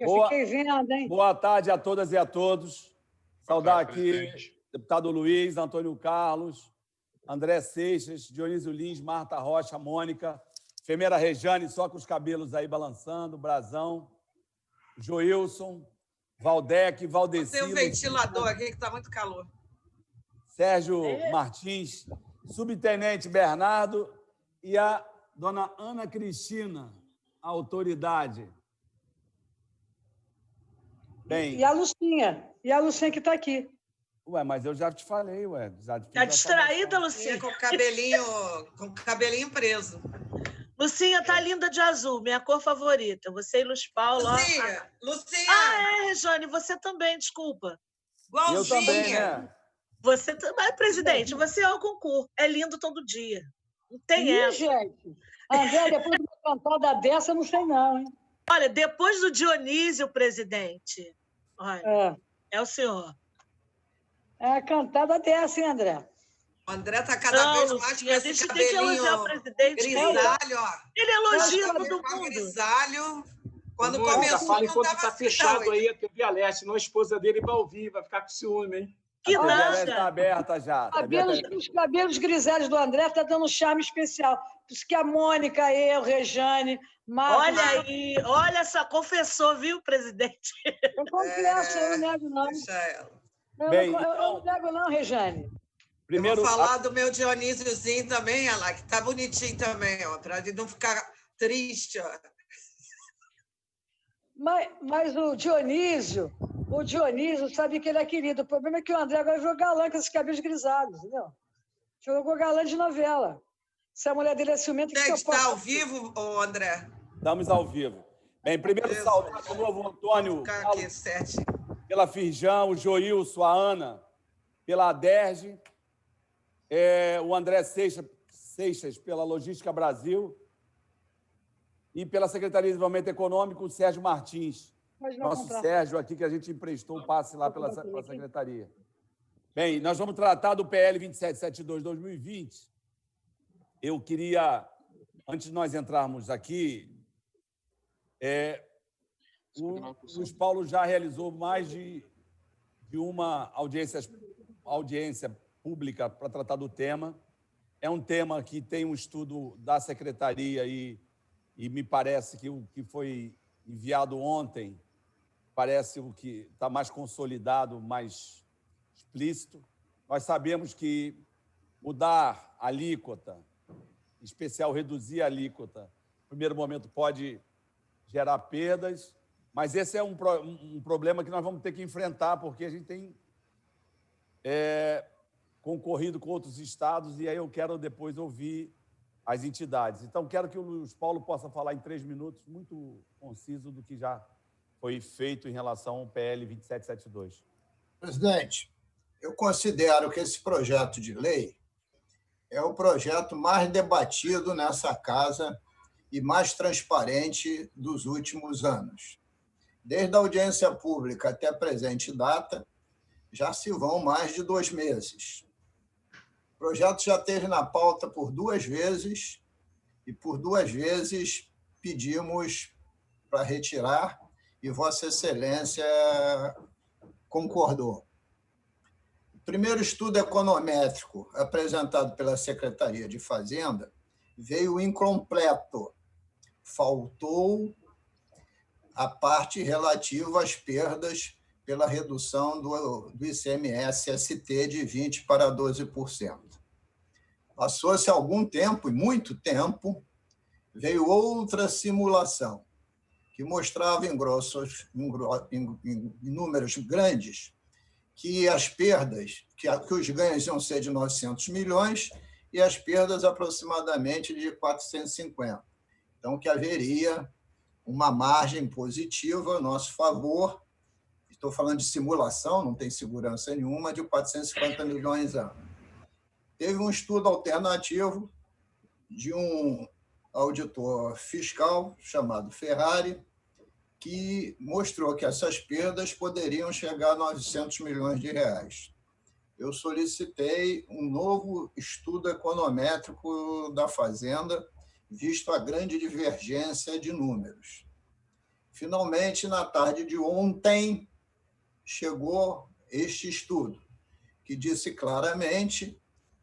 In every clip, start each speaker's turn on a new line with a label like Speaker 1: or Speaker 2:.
Speaker 1: Eu fiquei vendo, hein?
Speaker 2: Boa tarde a todas e a todos. Saudar aqui deputado Luiz, Antônio Carlos, André Seixas, Dionísio Lins, Marta Rocha, Mônica, enfermeira Rejane, só com os cabelos aí balançando, Brazão, Joilson, Valdec, Valdeci.
Speaker 3: Tem um ventilador aqui que está muito calor.
Speaker 2: Sérgio Martins, subtenente Bernardo e a dona Ana Cristina, a autoridade. Bem,
Speaker 1: e a Lucinha que está aqui.
Speaker 2: Ué, mas eu já te falei, ué.
Speaker 4: Tá distraída, Lucinha?
Speaker 3: Com o cabelinho preso.
Speaker 4: Lucinha tá linda de azul, minha cor favorita. Você e Luz Paulo.
Speaker 3: Lucinha!
Speaker 4: Ah, Rejane, você também, desculpa.
Speaker 3: Igualzinha.
Speaker 2: Eu também, né?
Speaker 4: Você também, presidente, você é o concurso. É lindo todo dia. Não tem essa.
Speaker 1: Gente, André, depois de uma cantada dessa, eu não sei não, hein?
Speaker 4: Olha, depois do Dionísio, presidente, olha, é o senhor.
Speaker 1: É a cantada dessa, hein, André?
Speaker 3: O André está cada vez mais com esse cabelinho grisalho, ó.
Speaker 4: Ele elogia todo mundo.
Speaker 3: Grisalho. Quando começou,
Speaker 5: fala enquanto está fechado aí a TV Aleste, senão a esposa dele vai ouvir, vai ficar com ciúme, hein?
Speaker 4: Que nada!
Speaker 2: Está aberta já.
Speaker 1: Os cabelos grisalhos do André estão dando um charme especial. Por isso que a Mônica, eu, Rejane, Marta...
Speaker 4: Olha aí, olha só, confessou, viu, presidente?
Speaker 1: Eu confesso, eu não nego, não.
Speaker 3: Deixa ela.
Speaker 1: Eu não nego, não, Rejane.
Speaker 3: Primeiro, eu vou falar do meu Dionísiozinho também, olha lá, que tá bonitinho também, ó, para ele não ficar triste, ó.
Speaker 1: Mas o Dionísio sabe que ele é querido. O problema é que o André agora jogou galã com esses cabelos grisalhos, entendeu? Jogou galã de novela. Se a mulher dele é ciumenta...
Speaker 3: Você está ao vivo, André?
Speaker 2: Estamos ao vivo. Bem, primeiro saudar o novo Antônio Carlos, pela Firjan, o Joilson, a Ana, pela Aderge, o André Seixas pela Logística Brasil e pela Secretaria de Desenvolvimento Econômico, o Sérgio Martins. Nosso Sérgio aqui, que a gente emprestou o passe lá pela Secretaria. Bem, nós vamos tratar do PL 2772-2020. Eu queria, antes de nós entrarmos aqui, o Luiz Paulo já realizou mais de uma audiência pública para tratar do tema. É um tema que tem um estudo da Secretaria e me parece que o que foi enviado ontem parece o que está mais consolidado, mais explícito. Nós sabemos que mudar a alíquota, em especial reduzir a alíquota, no primeiro momento pode gerar perdas, mas esse é um problema que nós vamos ter que enfrentar, porque a gente tem concorrido com outros estados e aí eu quero depois ouvir as entidades. Então, quero que o Luiz Paulo possa falar em 3 minutos, muito conciso do que já foi feito em relação ao PL 2772.
Speaker 6: Presidente, eu considero que esse projeto de lei é o projeto mais debatido nessa casa e mais transparente dos últimos anos. Desde a audiência pública até a presente data, já se vão mais de 2 meses. O projeto já esteve na pauta por 2 vezes e por 2 vezes pedimos para retirar e Vossa Excelência concordou. O primeiro estudo econométrico apresentado pela Secretaria de Fazenda veio incompleto. Faltou a parte relativa às perdas pela redução do ICMS-ST de 20% para 12%. Passou-se algum tempo, e muito tempo, veio outra simulação, que mostrava em números grandes que as perdas, que os ganhos iam ser de 900 milhões e as perdas aproximadamente de 450. Então, que haveria uma margem positiva a nosso favor, estou falando de simulação, não tem segurança nenhuma, de 450 milhões ano. Teve um estudo alternativo de um auditor fiscal chamado Ferrari, que mostrou que essas perdas poderiam chegar a 900 milhões de reais. Eu solicitei um novo estudo econométrico da Fazenda, visto a grande divergência de números. Finalmente, na tarde de ontem, chegou este estudo, que disse claramente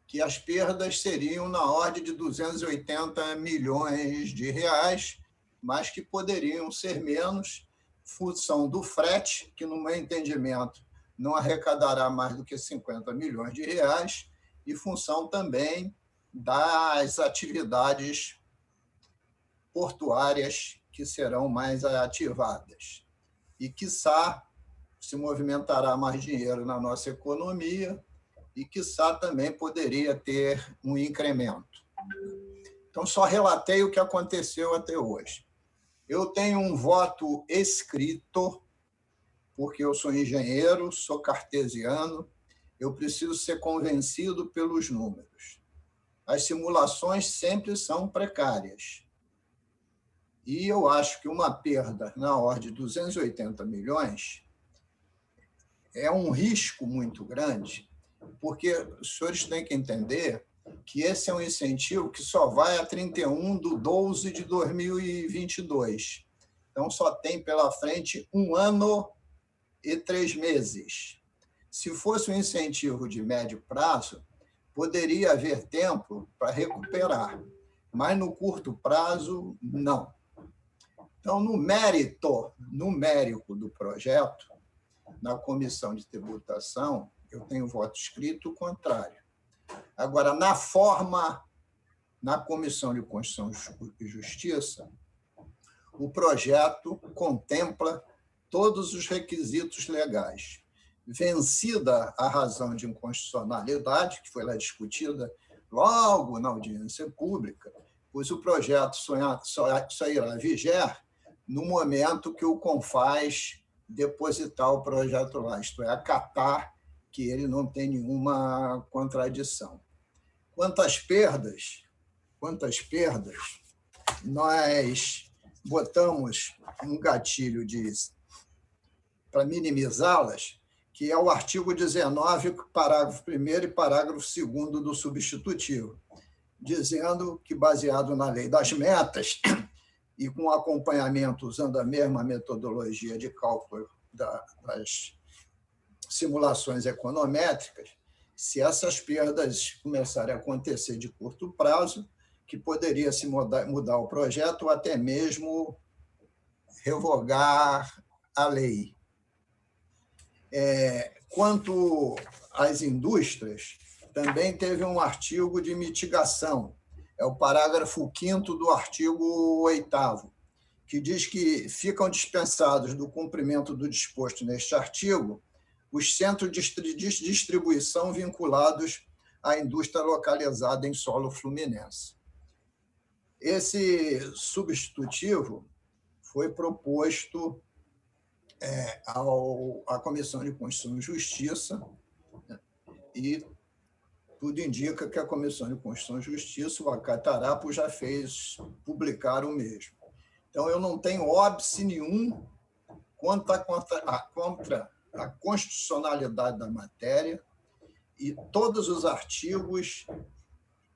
Speaker 6: que as perdas seriam na ordem de 280 milhões de reais, mas que poderiam ser menos, função do frete, que, no meu entendimento, não arrecadará mais do que 50 milhões de reais, e função também das atividades portuárias que serão mais ativadas. E, quiçá, se movimentará mais dinheiro na nossa economia e, quiçá, também poderia ter um incremento. Então, só relatei o que aconteceu até hoje. Eu tenho um voto escrito, porque eu sou engenheiro, sou cartesiano, eu preciso ser convencido pelos números. As simulações sempre são precárias. E eu acho que uma perda na ordem de 280 milhões é um risco muito grande, porque os senhores têm que entender que esse é um incentivo que só vai a 31/12/2022. Então, só tem pela frente 1 ano e 3 meses. Se fosse um incentivo de médio prazo, poderia haver tempo para recuperar, mas no curto prazo, não. Então, no mérito numérico do projeto, na comissão de tributação, eu tenho voto escrito contrário. Agora, na forma, na Comissão de Constituição e Justiça, o projeto contempla todos os requisitos legais. Vencida a razão de inconstitucionalidade, que foi lá discutida logo na audiência pública, pois o projeto só irá viger no momento que o CONFAS depositar o projeto lá, isto é, acatar que ele não tem nenhuma contradição. Quanto às perdas, nós botamos um gatilho para minimizá-las, que é o artigo 19, parágrafo 1º e parágrafo 2º do substitutivo, dizendo que, baseado na lei das metas e com acompanhamento usando a mesma metodologia de cálculo das simulações econométricas, se essas perdas começarem a acontecer de curto prazo, que poderia se mudar o projeto ou até mesmo revogar a lei. Quanto às indústrias, também teve um artigo de mitigação, é o parágrafo 5º do artigo 8º, que diz que ficam dispensados do cumprimento do disposto neste artigo os centros de distribuição vinculados à indústria localizada em solo fluminense. Esse substitutivo foi proposto à Comissão de Constituição e Justiça, e tudo indica que a Comissão de Constituição e Justiça, o acatará, já fez publicar o mesmo. Então, eu não tenho óbice nenhum contra a constitucionalidade da matéria e todos os artigos,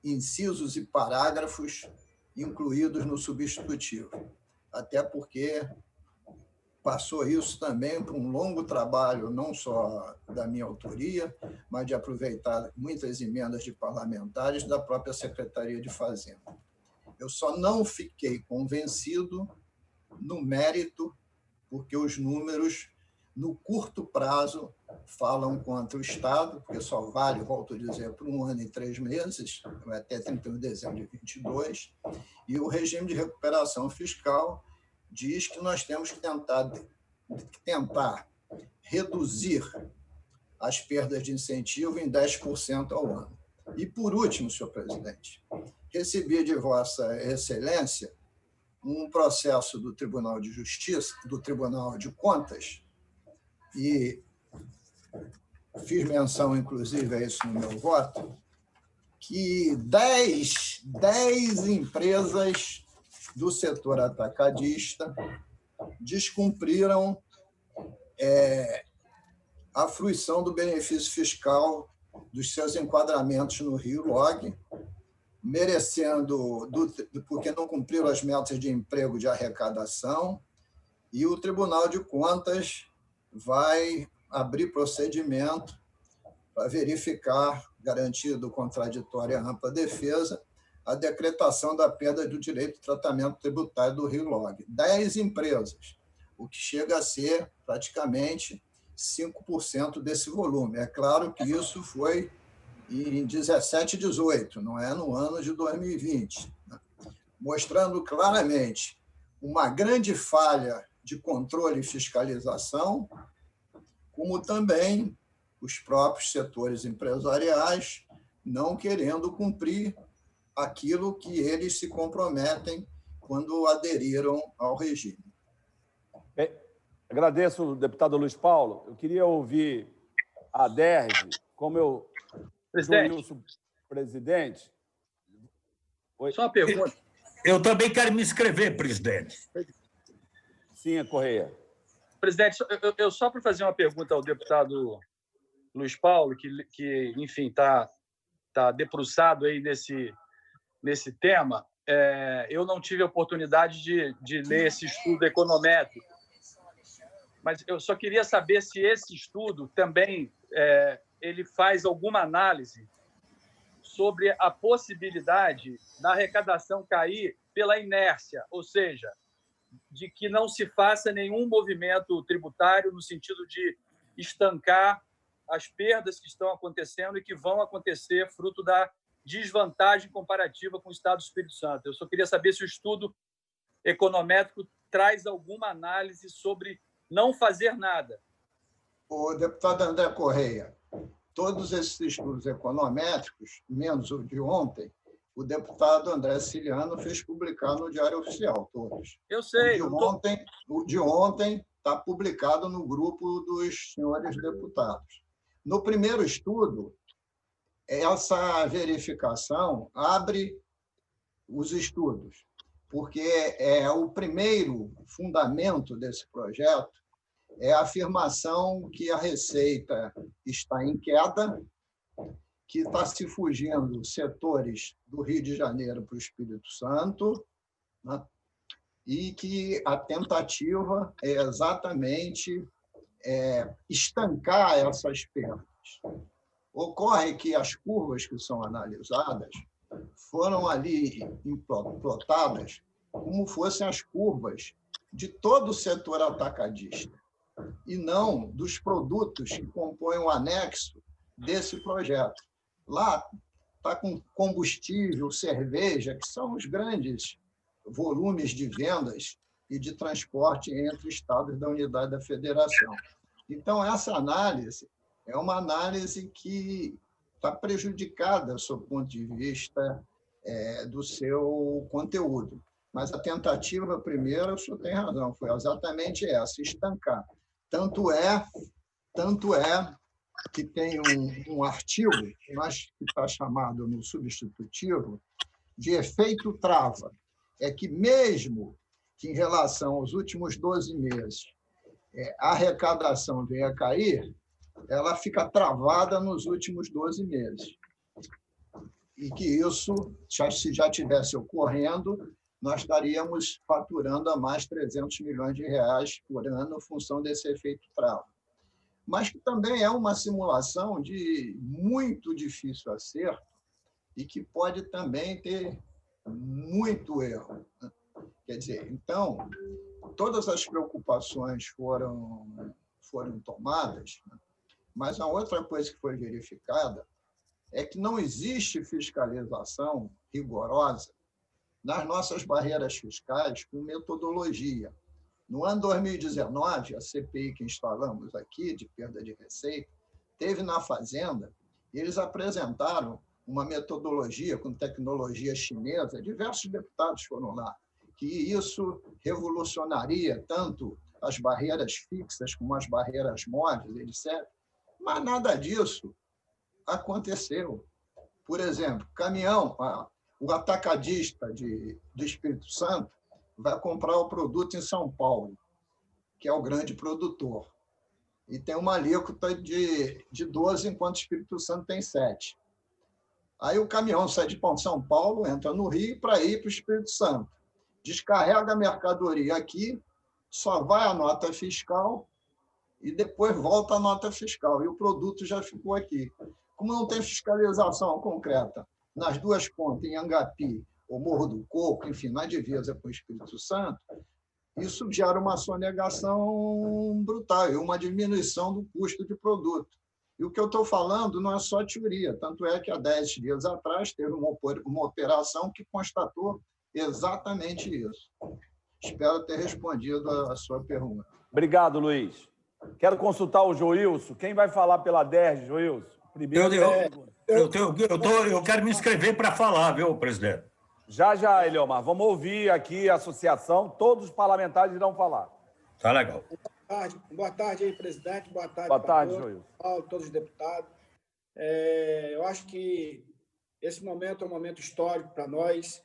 Speaker 6: incisos e parágrafos incluídos no substitutivo. Até porque passou isso também por um longo trabalho, não só da minha autoria, mas de aproveitar muitas emendas de parlamentares da própria Secretaria de Fazenda. Eu só não fiquei convencido no mérito, porque os números, no curto prazo, falam contra o Estado, porque só vale, volto a dizer, por 1 ano e 3 meses, até 31 de dezembro de 2022, e o regime de recuperação fiscal diz que nós temos que tentar reduzir as perdas de incentivo em 10% ao ano. E, por último, senhor presidente, recebi de Vossa Excelência um processo do Tribunal de Justiça, do Tribunal de Contas, e fiz menção, inclusive, a isso no meu voto, que 10 empresas do setor atacadista descumpriram a fruição do benefício fiscal dos seus enquadramentos no Rio Log, merecendo, porque não cumpriram as metas de emprego de arrecadação e o Tribunal de Contas vai abrir procedimento para verificar, garantido contraditório e ampla defesa, a decretação da perda do direito de tratamento tributário do Rio Log. 10 empresas, o que chega a ser praticamente 5% desse volume. É claro que isso foi em 17 e 18, não é no ano de 2020, né? Mostrando claramente uma grande falha de controle e fiscalização, como também os próprios setores empresariais não querendo cumprir aquilo que eles se comprometem quando aderiram ao regime.
Speaker 2: Agradeço, deputado Luiz Paulo. Eu queria ouvir a Derge, como eu... Presidente.
Speaker 7: Oi. Só uma pergunta. Eu também quero me inscrever, presidente.
Speaker 2: Sim, Correia.
Speaker 8: Presidente, eu só para fazer uma pergunta ao deputado Luiz Paulo, que enfim, está debruçado aí nesse tema. Eu não tive a oportunidade de ler esse estudo econométrico, mas eu só queria saber se esse estudo também ele faz alguma análise sobre a possibilidade da arrecadação cair pela inércia, ou seja, de que não se faça nenhum movimento tributário no sentido de estancar as perdas que estão acontecendo e que vão acontecer fruto da desvantagem comparativa com o Estado do Espírito Santo. Eu só queria saber se o estudo econométrico traz alguma análise sobre não fazer nada.
Speaker 6: O deputado André Correia, todos esses estudos econométricos, menos o de ontem, o deputado André Ciliano fez publicar no Diário Oficial, todos.
Speaker 8: Eu sei.
Speaker 6: O de ontem está publicado no grupo dos senhores deputados. No primeiro estudo, essa verificação abre os estudos, porque o primeiro fundamento desse projeto é a afirmação que a Receita está em queda, que está se fugindo setores do Rio de Janeiro para o Espírito Santo, né? E que a tentativa é exatamente estancar essas perdas. Ocorre que as curvas que são analisadas foram ali implotadas como fossem as curvas de todo o setor atacadista, e não dos produtos que compõem o anexo desse projeto. Lá está com combustível, cerveja, que são os grandes volumes de vendas e de transporte entre estados da unidade da federação. Então, essa análise é uma análise que está prejudicada, sob o ponto de vista do seu conteúdo. Mas a tentativa primeira, o senhor tem razão, foi exatamente essa, estancar. Tanto é que tem um artigo que está chamado no substitutivo de efeito trava. É que mesmo que, em relação aos últimos 12 meses, a arrecadação venha a cair, ela fica travada nos últimos 12 meses. E que isso, se já estivesse ocorrendo, nós estaríamos faturando a mais 300 milhões de reais por ano em função desse efeito trava. Mas que também é uma simulação de muito difícil acerto e que pode também ter muito erro. Quer dizer, então, todas as preocupações foram tomadas, mas a outra coisa que foi verificada é que não existe fiscalização rigorosa nas nossas barreiras fiscais com metodologia. No ano 2019, a CPI que instalamos aqui, de perda de receita, teve na Fazenda, e eles apresentaram uma metodologia com tecnologia chinesa, diversos deputados foram lá, que isso revolucionaria tanto as barreiras fixas como as barreiras móveis, etc. Mas nada disso aconteceu. Por exemplo, caminhão, o atacadista do Espírito Santo vai comprar o produto em São Paulo, que é o grande produtor, e tem uma alíquota de 12, enquanto o Espírito Santo tem 7. Aí o caminhão sai de São Paulo, entra no Rio para ir para o Espírito Santo, descarrega a mercadoria aqui, só vai a nota fiscal e depois volta a nota fiscal, e o produto já ficou aqui. Como não tem fiscalização concreta nas duas pontas, em Angapi, ou Morro do Coco, enfim, na divisa com o Espírito Santo, isso gera uma sonegação brutal e uma diminuição do custo de produto. E o que eu estou falando não é só teoria, tanto é que há 10 dias atrás teve uma operação que constatou exatamente isso. Espero ter respondido a sua pergunta.
Speaker 2: Obrigado, Luiz. Quero consultar o Joilson. Quem vai falar pela DERJ, Joilson? Primeiro.
Speaker 7: Eu quero me inscrever para falar, viu, presidente?
Speaker 2: Já, Eliomar. Vamos ouvir aqui a associação. Todos os parlamentares irão falar.
Speaker 7: Tá legal.
Speaker 9: Boa tarde aí, presidente. Boa tarde,
Speaker 2: Joilson.
Speaker 9: Paulo, todos os deputados. Eu acho que esse momento é um momento histórico para nós.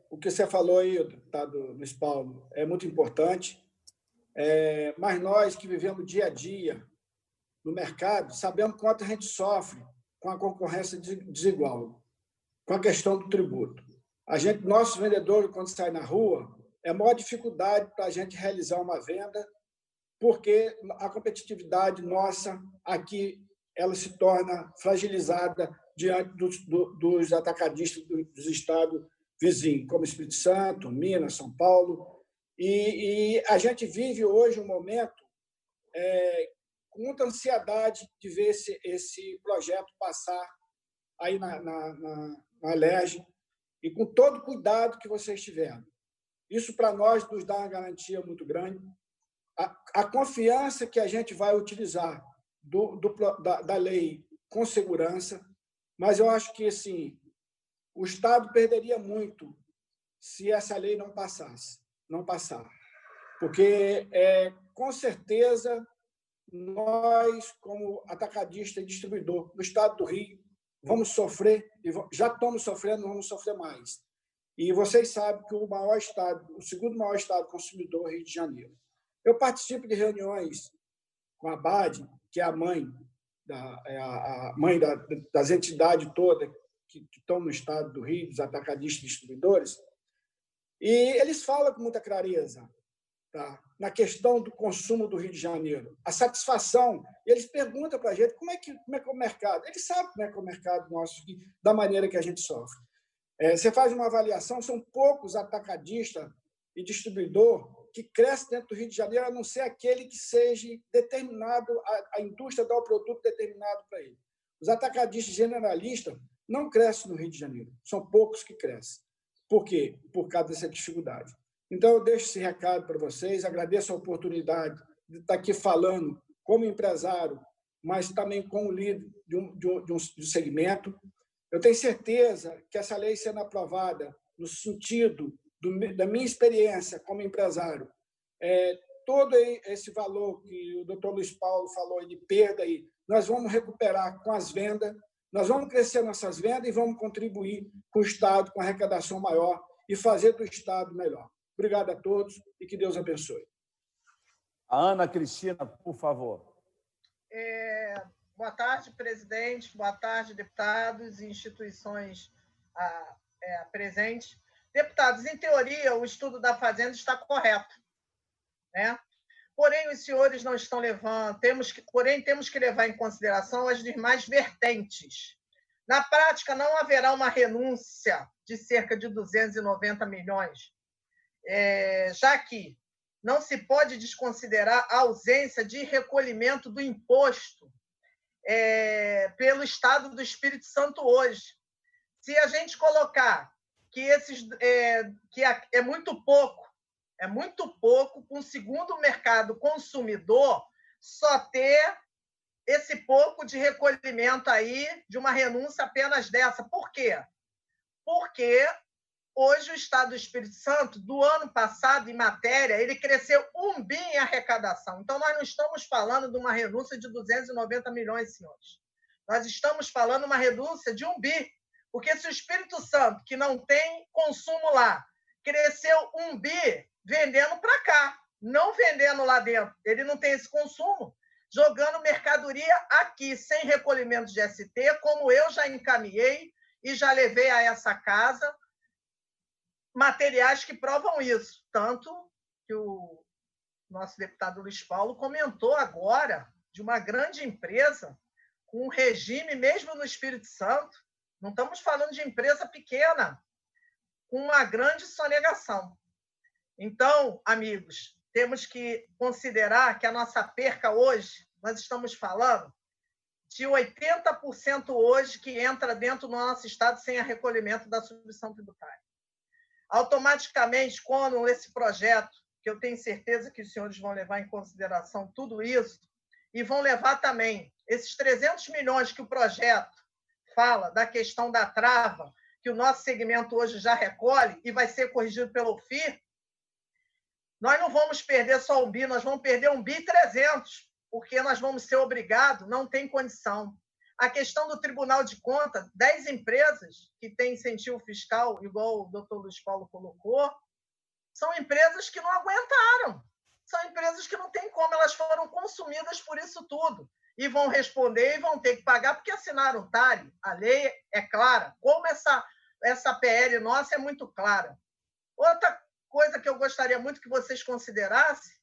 Speaker 9: O que você falou aí, deputado Luiz Paulo, é muito importante. Mas nós que vivemos dia a dia no mercado, sabemos quanto a gente sofre com a concorrência desigual, com a questão do tributo. Nossos vendedores, quando saem na rua, é a maior dificuldade para a gente realizar uma venda, porque a competitividade nossa aqui ela se torna fragilizada diante dos atacadistas dos estados vizinhos, como Espírito Santo, Minas, São Paulo. E a gente vive hoje um momento com muita ansiedade de ver esse projeto passar aí na LERJ, e com todo o cuidado que vocês tiveram. Isso, para nós, nos dá uma garantia muito grande. A confiança que a gente vai utilizar da lei com segurança, mas eu acho que assim, o Estado perderia muito se essa lei não passar. Porque, com certeza, nós, como atacadista e distribuidor no Estado do Rio, vamos sofrer, e já estamos sofrendo, vamos sofrer mais. E vocês sabem que o segundo maior estado consumidor é o Rio de Janeiro. Eu participo de reuniões com a BAD, que é a mãe, das entidades todas que estão no estado do Rio, dos atacadistas e distribuidores, e eles falam com muita clareza, tá, na questão do consumo do Rio de Janeiro, a satisfação. E eles perguntam para a gente como é que é o mercado. Eles sabem como é que é o mercado nosso, da maneira que a gente sofre. Você faz uma avaliação, são poucos atacadistas e distribuidor que crescem dentro do Rio de Janeiro, a não ser aquele que seja determinado, a indústria dá o produto determinado para ele. Os atacadistas generalistas não crescem no Rio de Janeiro, são poucos que crescem. Por quê? Por causa dessa dificuldade. Então, eu deixo esse recado para vocês, agradeço a oportunidade de estar aqui falando como empresário, mas também como líder de um segmento. Eu tenho certeza que essa lei sendo aprovada no sentido da minha experiência como empresário, todo esse valor que o doutor Luiz Paulo falou de perda, aí, nós vamos recuperar com as vendas, nós vamos crescer nossas vendas e vamos contribuir com o Estado, com a arrecadação maior e fazer do Estado melhor. Obrigado a todos e que Deus abençoe.
Speaker 2: A Ana Cristina, por favor.
Speaker 10: Boa tarde, presidente. Boa tarde, deputados e instituições presentes. Deputados, em teoria, o estudo da Fazenda está correto, né? Porém, os senhores não estão levando, temos que levar em consideração as demais vertentes. Na prática, não haverá uma renúncia de cerca de 290 milhões, já que não se pode desconsiderar a ausência de recolhimento do imposto pelo Estado do Espírito Santo hoje. Se a gente colocar que é muito pouco para um segundo mercado consumidor só ter esse pouco de recolhimento aí de uma renúncia apenas dessa. Por quê? Porque hoje o Estado do Espírito Santo, do ano passado, em matéria, ele cresceu 1 bi em arrecadação. Então, nós não estamos falando de uma renúncia de 290 milhões, senhores. Nós estamos falando de uma renúncia de 1 bi. Porque se o Espírito Santo, que não tem consumo lá, cresceu 1 bi vendendo para cá, não vendendo lá dentro, ele não tem esse consumo, jogando mercadoria aqui, sem recolhimento de ST, como eu já encaminhei e já levei a essa casa materiais que provam isso, tanto que o nosso deputado Luiz Paulo comentou agora de uma grande empresa com um regime, mesmo no Espírito Santo, não estamos falando de empresa pequena, com uma grande sonegação. Então, amigos, temos que considerar que a nossa perca hoje, nós estamos falando de 80% hoje que entra dentro do nosso estado sem a recolhimento da subvenção tributária. Automaticamente, quando esse projeto, que eu tenho certeza que os senhores vão levar em consideração tudo isso, e vão levar também esses 300 milhões que o projeto fala da questão da trava, que o nosso segmento hoje já recolhe e vai ser corrigido pelo FIR, nós não vamos perder só um bi, nós vamos perder 1,3 bi, porque nós vamos ser obrigados, não tem condição. A questão do Tribunal de Contas, 10 empresas que têm incentivo fiscal, igual o doutor Luiz Paulo colocou, são empresas que não aguentaram. São empresas que não têm como, elas foram consumidas por isso tudo. E vão responder e vão ter que pagar porque assinaram o TARI. A lei é clara. Como essa PL nossa é muito clara. Outra coisa que eu gostaria muito que vocês considerassem,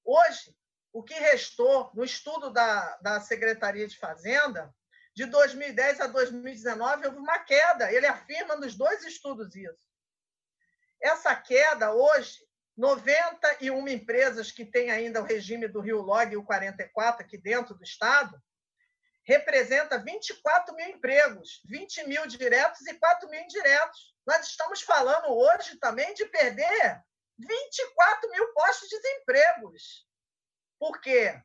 Speaker 10: hoje, o que restou no estudo da Secretaria de Fazenda, de 2010 a 2019, houve uma queda. Ele afirma nos 2 estudos isso. Essa queda, hoje, 91 empresas que têm ainda o regime do Rio Log e o 44 aqui dentro do Estado, representa 24 mil empregos, 20 mil diretos e 4 mil indiretos. Nós estamos falando hoje também de perder 24 mil postos de desempregos. Por quê?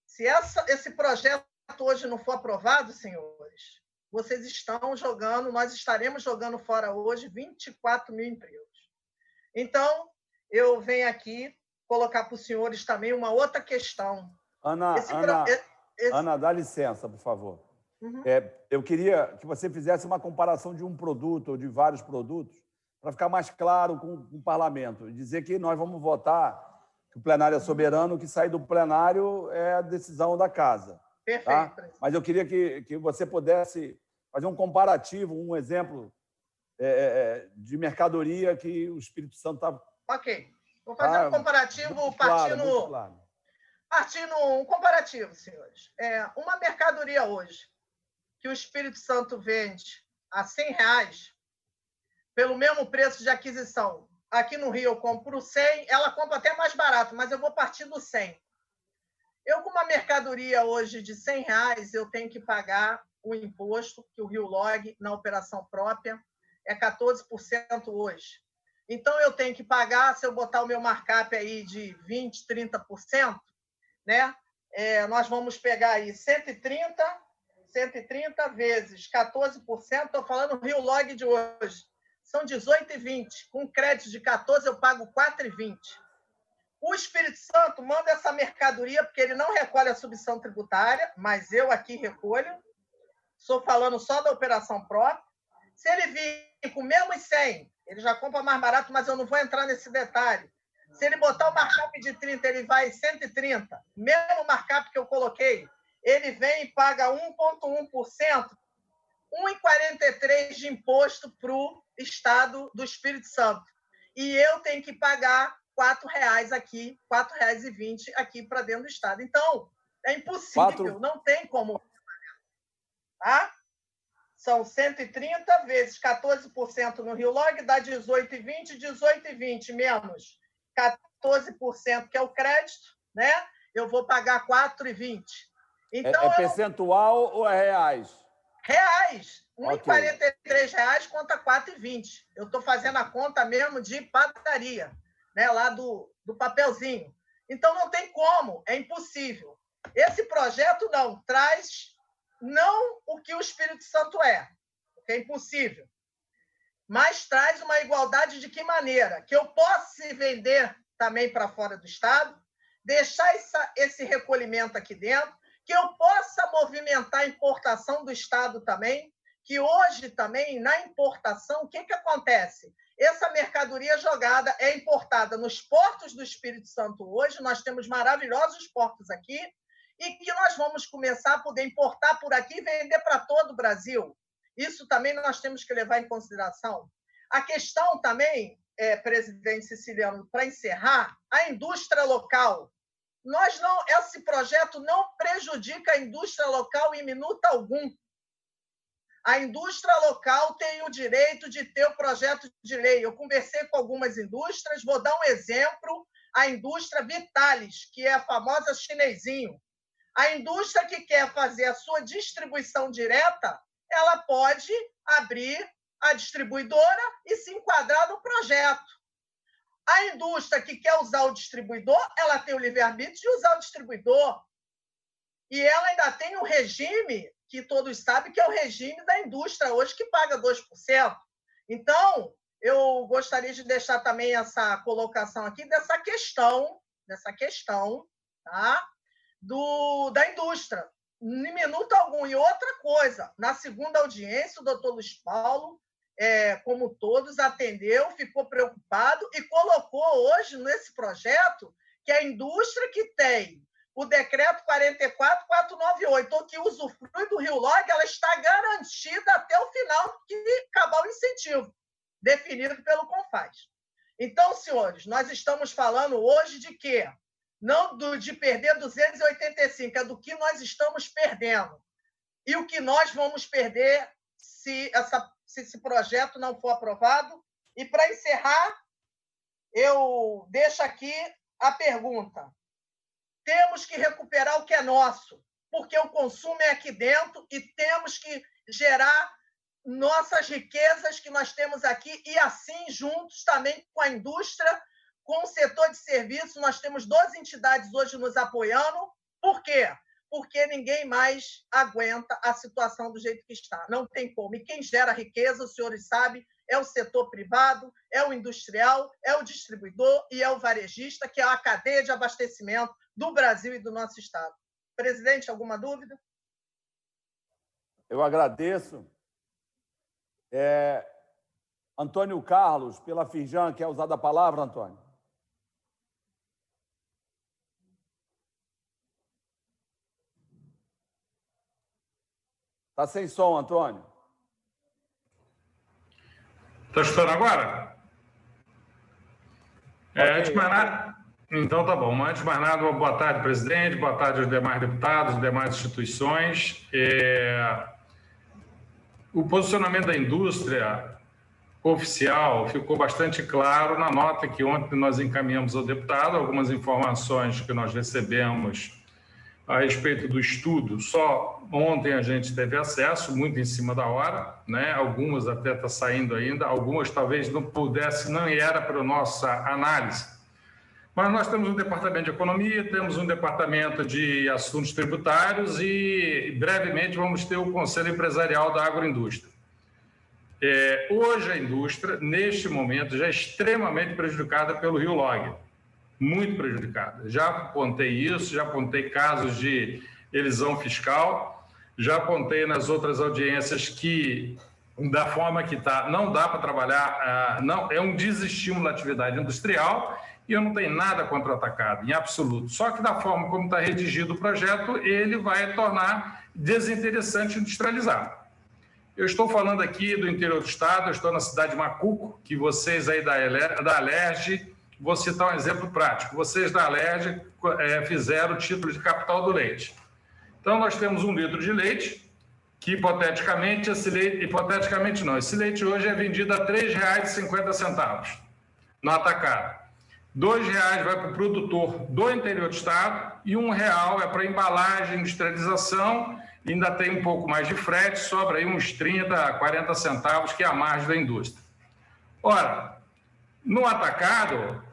Speaker 10: Se esse projeto hoje não for aprovado, senhores, vocês estão jogando, nós estaremos jogando fora hoje 24 mil empregos. Então, eu venho aqui colocar para os senhores também uma outra questão.
Speaker 2: Ana, dá licença, por favor.
Speaker 10: Uhum.
Speaker 2: Eu queria que você fizesse uma comparação de um produto ou de vários produtos para ficar mais claro com o parlamento. Dizer que nós vamos votar, que o plenário é soberano, o que sair do plenário é a decisão da casa.
Speaker 10: Perfeito.
Speaker 2: Tá? Mas eu queria que você pudesse fazer um comparativo, um exemplo de mercadoria que o Espírito Santo está...
Speaker 10: Ok. Vou fazer um comparativo partindo um comparativo, senhores. Uma mercadoria hoje que o Espírito Santo vende a R$100, pelo mesmo preço de aquisição. Aqui no Rio eu compro 100, ela compra até mais barato, mas eu vou partir do 100. Eu, com uma mercadoria hoje de R$100, eu tenho que pagar o imposto, que o Rio Log, na operação própria, é 14% hoje. Então, eu tenho que pagar, se eu botar o meu markup aí de 20%, 30%, né? Nós vamos pegar aí 130 vezes 14%, estou falando Rio Log de hoje, são 18,20. Com crédito de 14, eu pago 4,20. O Espírito Santo manda essa mercadoria, porque ele não recolhe a subvenção tributária, mas eu aqui recolho. Estou falando só da operação própria. Se ele vir com menos 100, ele já compra mais barato, mas eu não vou entrar nesse detalhe. Se ele botar o markup de 30, ele vai 130. Mesmo markup que eu coloquei, ele vem e paga 1,1%, 1,43% de imposto para o Estado do Espírito Santo. E eu tenho que pagar R$4 aqui, R$4,20 aqui para dentro do Estado. Então, é impossível, não tem como. Tá? São 130 vezes 14% no Rio Log, dá 18,20, 18,20 menos 14%, que é o crédito, né? Eu vou pagar 4,20. Então,
Speaker 2: percentual ou é reais?
Speaker 10: Reais. R$1,43 contra 4,20. Eu estou fazendo a conta mesmo de padaria, né? Lá do papelzinho. Então, não tem como, é impossível. Esse projeto não traz não o que o Espírito Santo é, porque é impossível, mas traz uma igualdade de que maneira? Que eu possa se vender também para fora do Estado, deixar esse recolhimento aqui dentro, que eu possa movimentar a importação do Estado também, que hoje também, na importação, o que acontece? Essa mercadoria jogada é importada nos portos do Espírito Santo hoje, nós temos maravilhosos portos aqui, e que nós vamos começar a poder importar por aqui e vender para todo o Brasil. Isso também nós temos que levar em consideração. A questão também presidente Siciliano, para encerrar, a indústria local. Esse projeto não prejudica a indústria local em minuto algum. A indústria local tem o direito de ter o projeto de lei. Eu conversei com algumas indústrias, vou dar um exemplo, a indústria Vitalis, que é a famosa chinesinho. A indústria que quer fazer a sua distribuição direta, ela pode abrir a distribuidora e se enquadrar no projeto. A indústria que quer usar o distribuidor, ela tem o livre-arbítrio de usar o distribuidor. E ela ainda tem um regime, que todos sabem, que é o regime da indústria hoje, que paga 2%. Então, eu gostaria de deixar também essa colocação aqui dessa questão, tá? Da indústria. Em minuto algum. E outra coisa, na segunda audiência, o doutor Luiz Paulo, como todos, atendeu, ficou preocupado e colocou hoje nesse projeto que a indústria que tem o decreto 44.498, ou que usufrui do Rio Log, ela está garantida até o final que acabar o incentivo, definido pelo CONFAZ. Então, senhores, nós estamos falando hoje de quê? Não de perder 285, é do que nós estamos perdendo. E o que nós vamos perder se esse projeto não for aprovado. E, para encerrar, eu deixo aqui a pergunta. Temos que recuperar o que é nosso, porque o consumo é aqui dentro e temos que gerar nossas riquezas que nós temos aqui e, assim, juntos também com a indústria, com o setor de serviços. Nós temos 12 entidades hoje nos apoiando. Por quê? Porque ninguém mais aguenta a situação do jeito que está. Não tem como. E quem gera riqueza, os senhores sabem, é o setor privado, é o industrial, é o distribuidor e é o varejista, que é a cadeia de abastecimento do Brasil e do nosso Estado. Presidente, alguma dúvida?
Speaker 2: Eu agradeço. Antônio Carlos, pela Firjan, quer usar a palavra, Antônio? Está sem som, Antônio.
Speaker 11: Está escutando agora? Antes de mais nada... Então, tá bom. Antes de mais nada, uma boa tarde, presidente, boa tarde aos demais deputados, demais instituições. O posicionamento da indústria oficial ficou bastante claro na nota que ontem nós encaminhamos ao deputado, algumas informações que nós recebemos a respeito do estudo. Só ontem a gente teve acesso, muito em cima da hora, né? Algumas até está saindo ainda, algumas talvez não pudesse, não era para a nossa análise. Mas nós temos um departamento de economia, temos um departamento de assuntos tributários e brevemente vamos ter o Conselho Empresarial da Agroindústria. Hoje a indústria, neste momento, já é extremamente prejudicada pelo Rio Log. Muito prejudicada. Já apontei isso, já apontei casos de elisão fiscal, já apontei nas outras audiências que, da forma que está, não dá para trabalhar, não, é um desestímulo à atividade industrial e eu não tenho nada contra o atacado, em absoluto. Só que da forma como está redigido o projeto, ele vai tornar desinteressante industrializar. Eu estou falando aqui do interior do estado, eu estou na cidade de Macuco, que vocês aí da Alerj, vou citar um exemplo prático. Vocês da Alerj fizeram o título de capital do leite. Então, nós temos 1 litro de leite, que hipoteticamente, esse leite hoje é vendido a R$ 3,50 no atacado. R$ 2,00 vai para o produtor do interior do estado e R$ 1,00 é para embalagem, industrialização, e ainda tem um pouco mais de frete, sobra aí uns 30 a 40 centavos, que é a margem da indústria. Ora, no atacado,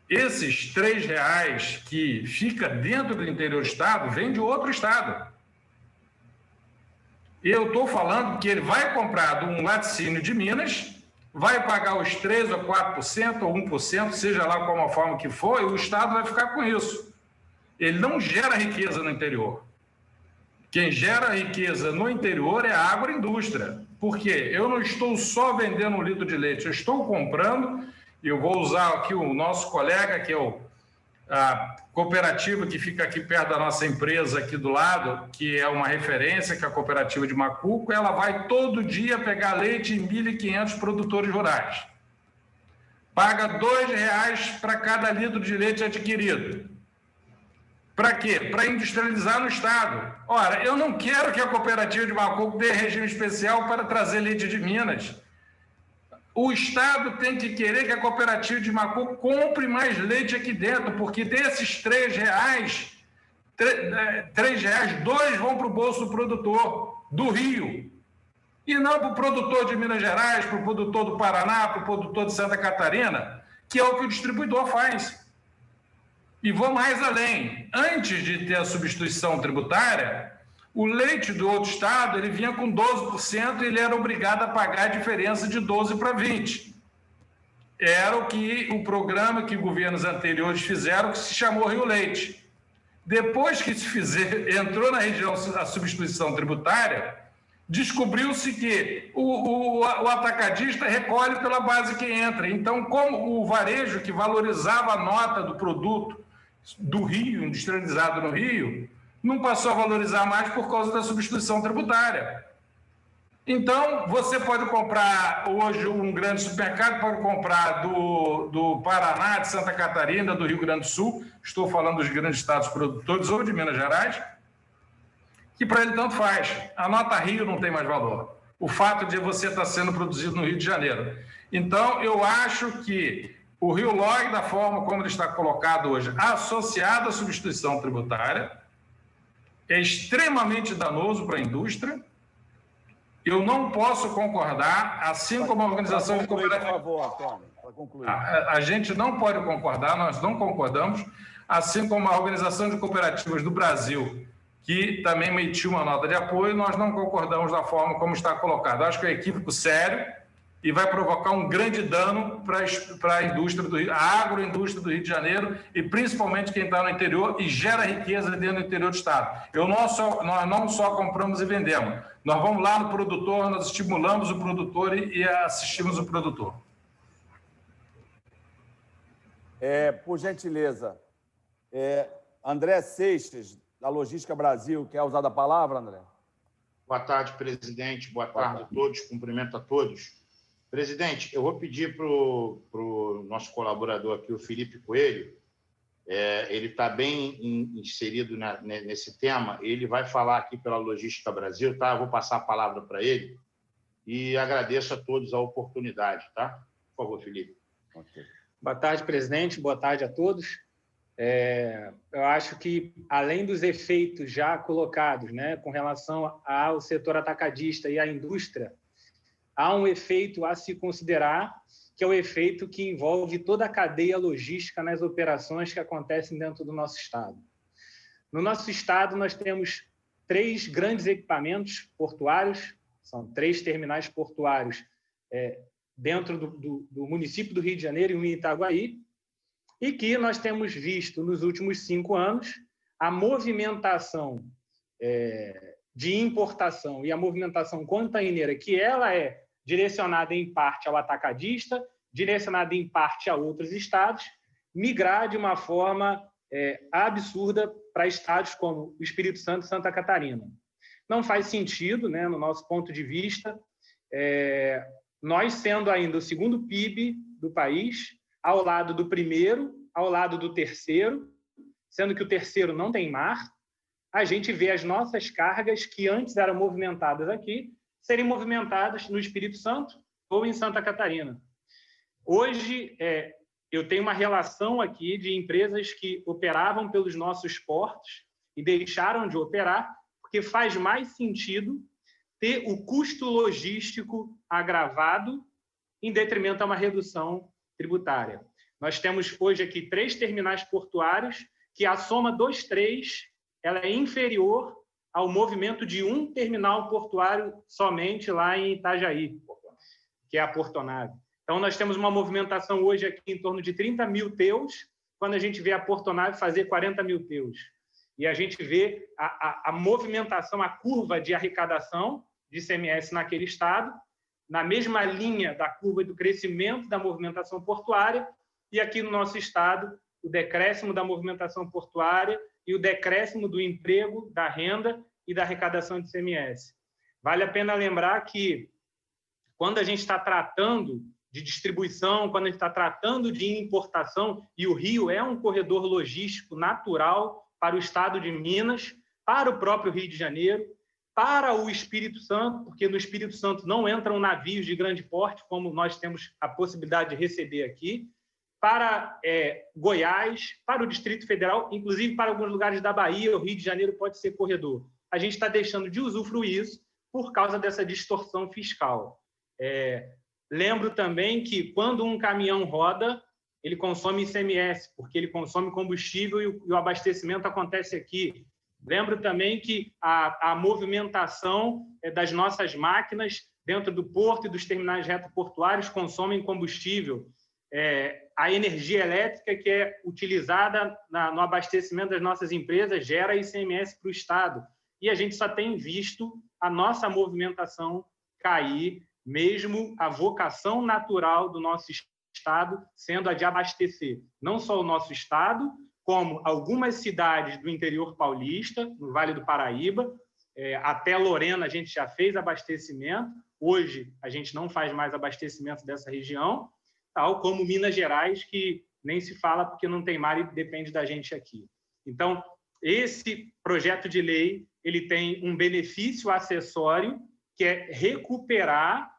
Speaker 11: esses R$ 3,00 que fica dentro do interior do estado, vem de outro estado. Eu estou falando que ele vai comprar de um laticínio de Minas, vai pagar os 3% ou 4% ou 1%, seja lá qual a forma que for, e o estado vai ficar com isso. Ele não gera riqueza no interior. Quem gera riqueza no interior é a agroindústria. Por quê? Eu não estou só vendendo 1 litro de leite, eu estou comprando, e eu vou usar aqui o nosso colega, que é a cooperativa que fica aqui perto da nossa empresa, aqui do lado, que é uma referência, que é a cooperativa de Macuco, ela vai todo dia pegar leite em 1.500 produtores rurais. paga R$ 2,00 para cada litro de leite adquirido. Para quê? Para industrializar no Estado. Ora, eu não quero que a cooperativa de Macuco dê regime especial para trazer leite de Minas. O Estado tem que querer que a cooperativa de Macuco compre mais leite aqui dentro, porque desses R$ 3,00, R$ 2 vão para o bolso do produtor do Rio. E não para o produtor de Minas Gerais, para o produtor do Paraná, para o produtor de Santa Catarina, que é o que o distribuidor faz. E vou mais além. Antes de ter a substituição tributária, o leite do outro estado ele vinha com 12% e ele era obrigado a pagar a diferença de 12% para 20%. Era o programa que governos anteriores fizeram, que se chamou Rio Leite. Depois que entrou na região a substituição tributária, descobriu-se que o atacadista recolhe pela base que entra. Então, como o varejo que valorizava a nota do produto do Rio, industrializado no Rio, não passou a valorizar mais por causa da substituição tributária. Então, você pode comprar hoje um grande supermercado, pode comprar do Paraná, de Santa Catarina, do Rio Grande do Sul, estou falando dos grandes estados produtores, ou de Minas Gerais, que para ele tanto faz. A nota Rio não tem mais valor. O fato de você estar sendo produzido no Rio de Janeiro. Então, eu acho que o Rio Log, da forma como ele está colocado hoje, associado à substituição tributária, é extremamente danoso para a indústria. Eu não posso concordar, assim como a organização de cooperativas... Por favor, Antônio, para concluir. A gente não pode concordar, nós não concordamos, assim como a Organização de Cooperativas do Brasil, que também emitiu uma nota de apoio, nós não concordamos da forma como está colocado. Acho que é um equívoco sério e vai provocar um grande dano para a indústria do Rio, a agroindústria do Rio de Janeiro e principalmente quem está no interior e gera riqueza dentro do interior do Estado. Nós não só compramos e vendemos, nós vamos lá no produtor, nós estimulamos o produtor e assistimos o produtor.
Speaker 2: Por gentileza, André Seixas, da Logística Brasil, quer usar a palavra, André?
Speaker 12: Boa tarde, presidente. Boa tarde a todos. Cumprimento a todos. Presidente, eu vou pedir para o nosso colaborador aqui, o Felipe Coelho, ele está bem inserido nesse tema, ele vai falar aqui pela Logística Brasil, tá? Eu vou passar a palavra para ele e agradeço a todos a oportunidade, tá? Por favor, Felipe.
Speaker 13: Okay. Boa tarde, presidente. Boa tarde a todos. Eu acho que, além dos efeitos já colocados, né, com relação ao setor atacadista e à indústria, há um efeito a se considerar, que é o efeito que envolve toda a cadeia logística nas operações que acontecem dentro do nosso Estado. No nosso Estado, nós temos 3 grandes equipamentos portuários, são 3 terminais portuários dentro do município do Rio de Janeiro e um em Itaguaí, e que nós temos visto nos últimos 5 anos a movimentação de importação e a movimentação containeira, que ela é direcionada em parte ao atacadista, direcionada em parte a outros estados, migrar de uma forma absurda para estados como o Espírito Santo e Santa Catarina. Não faz sentido, né, no nosso ponto de vista, nós sendo ainda o segundo PIB do país, ao lado do primeiro, ao lado do terceiro, sendo que o terceiro não tem mar, a gente vê as nossas cargas que antes eram movimentadas aqui, serem movimentadas no Espírito Santo ou em Santa Catarina. Hoje, eu tenho uma relação aqui de empresas que operavam pelos nossos portos e deixaram de operar, porque faz mais sentido ter o custo logístico agravado em detrimento a uma redução tributária. Nós temos hoje aqui 3 terminais portuários que a soma dos 3 ela é inferior ao movimento de um terminal portuário somente lá em Itajaí, que é a Portonave. Então, nós temos uma movimentação hoje aqui em torno de 30 mil teus, quando a gente vê a Portonave fazer 40 mil teus. E a gente vê a movimentação, a curva de arrecadação de ICMS naquele estado, na mesma linha da curva do crescimento da movimentação portuária, e aqui no nosso estado, o decréscimo da movimentação portuária e o decréscimo do emprego, da renda e da arrecadação de ICMS. Vale a pena lembrar que, quando a gente está tratando de distribuição, quando a gente está tratando de importação, e o Rio é um corredor logístico natural para o estado de Minas, para o próprio Rio de Janeiro, para o Espírito Santo, porque no Espírito Santo não entram navios de grande porte, como nós temos a possibilidade de receber aqui, para Goiás, para o Distrito Federal, inclusive para alguns lugares da Bahia, o Rio de Janeiro pode ser corredor. A gente está deixando de usufruir isso por causa dessa distorção fiscal. Lembro também que, quando um caminhão roda, ele consome ICMS, porque ele consome combustível e o abastecimento acontece aqui. Lembro também que a movimentação das nossas máquinas dentro do porto e dos terminais retroportuários consomem combustível. A energia elétrica que é utilizada no abastecimento das nossas empresas gera ICMS para o Estado. E a gente só tem visto a nossa movimentação cair, mesmo a vocação natural do nosso Estado sendo a de abastecer não só o nosso Estado, como algumas cidades do interior paulista, no Vale do Paraíba, até Lorena a gente já fez abastecimento, hoje a gente não faz mais abastecimento dessa região, tal como Minas Gerais, que nem se fala porque não tem mar e depende da gente aqui. Então, esse projeto de lei ele tem um benefício acessório, que é recuperar,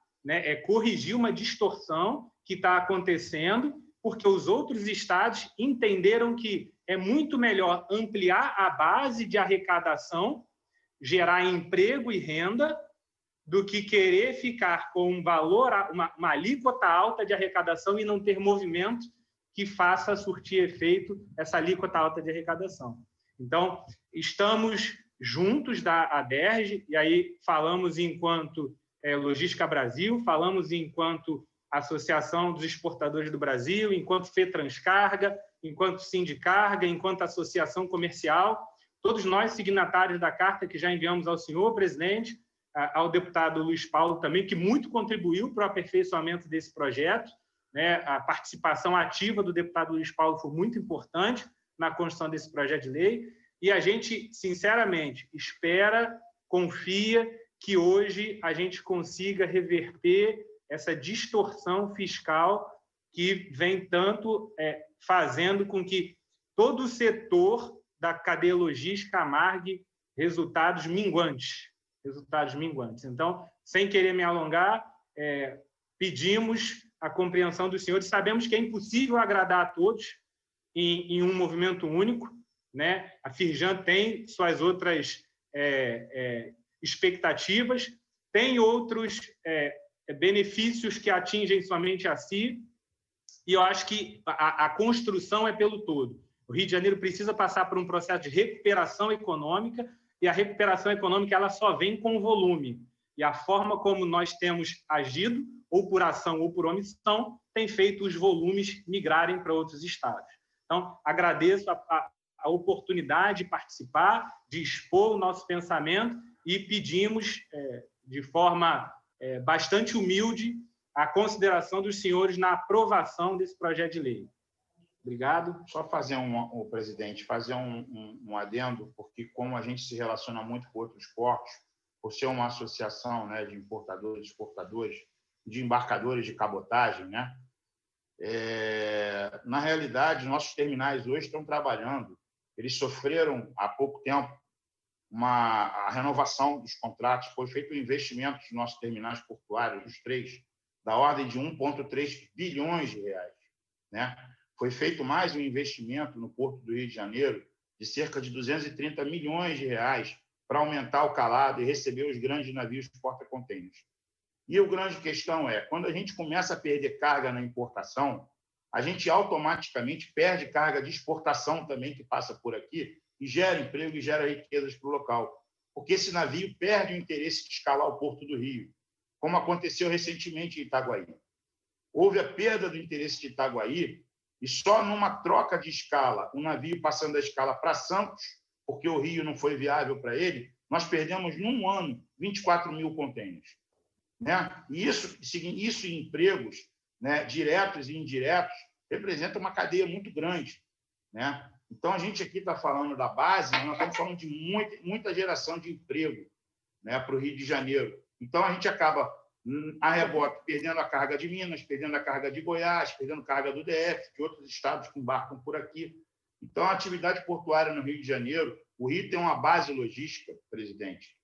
Speaker 13: corrigir uma distorção que está acontecendo, porque os outros estados entenderam que é muito melhor ampliar a base de arrecadação, gerar emprego e renda, do que querer ficar com um valor, uma alíquota alta de arrecadação e não ter movimento que faça surtir efeito essa alíquota alta de arrecadação. Então, estamos juntos da ADERJ, e aí falamos enquanto Logística Brasil, falamos enquanto Associação dos Exportadores do Brasil, enquanto FETranscarga, enquanto Sindicarga, enquanto Associação Comercial, todos nós signatários da carta que já enviamos ao senhor presidente, ao deputado Luiz Paulo também, que muito contribuiu para o aperfeiçoamento desse projeto, a participação ativa do deputado Luiz Paulo foi muito importante na construção desse projeto de lei, e a gente, sinceramente, espera, confia que hoje a gente consiga reverter essa distorção fiscal que vem tanto fazendo com que todo o setor da cadeia logística amargue resultados minguantes. Então, sem querer me alongar, pedimos a compreensão dos senhores. Sabemos que é impossível agradar a todos em um movimento único, A Firjan tem suas outras expectativas, tem outros benefícios que atingem somente a si, e eu acho que a construção é pelo todo. O Rio de Janeiro precisa passar por um processo de recuperação econômica, e a recuperação econômica ela só vem com volume. E a forma como nós temos agido, ou por ação ou por omissão, tem feito os volumes migrarem para outros estados. Então, agradeço a oportunidade de participar, de expor o nosso pensamento, e pedimos, de forma bastante humilde, a consideração dos senhores na aprovação desse projeto de lei. Obrigado.
Speaker 12: Só fazer presidente, fazer um adendo, porque como a gente se relaciona muito com outros portos, por ser uma associação de importadores, exportadores, de embarcadores de cabotagem, na realidade, nossos terminais hoje estão trabalhando. Eles sofreram, há pouco tempo, a renovação dos contratos, foi feito um investimento nos nossos terminais portuários, os três, da ordem de 1,3 bilhões de reais. Foi feito mais um investimento no Porto do Rio de Janeiro de cerca de 230 milhões de reais para aumentar o calado e receber os grandes navios porta-contêineres. E a grande questão é, quando a gente começa a perder carga na importação, a gente automaticamente perde carga de exportação também, que passa por aqui, e gera emprego e gera riquezas para o local. Porque esse navio perde o interesse de escalar o Porto do Rio, como aconteceu recentemente em Itaguaí. Houve a perda do interesse de Itaguaí, e só numa troca de escala, um navio passando da escala para Santos, porque o Rio não foi viável para ele, nós perdemos, num ano, 24 mil contêineres. E isso em empregos diretos e indiretos representa uma cadeia muito grande. Então, a gente aqui está falando da base, mas nós estamos falando de muita geração de emprego para o Rio de Janeiro. Então, a gente acaba a reboque, perdendo a carga de Minas, perdendo a carga de Goiás, perdendo carga do DF, que outros estados que embarcam por aqui. Então, a atividade portuária no Rio de Janeiro, o Rio tem uma base logística, presidente,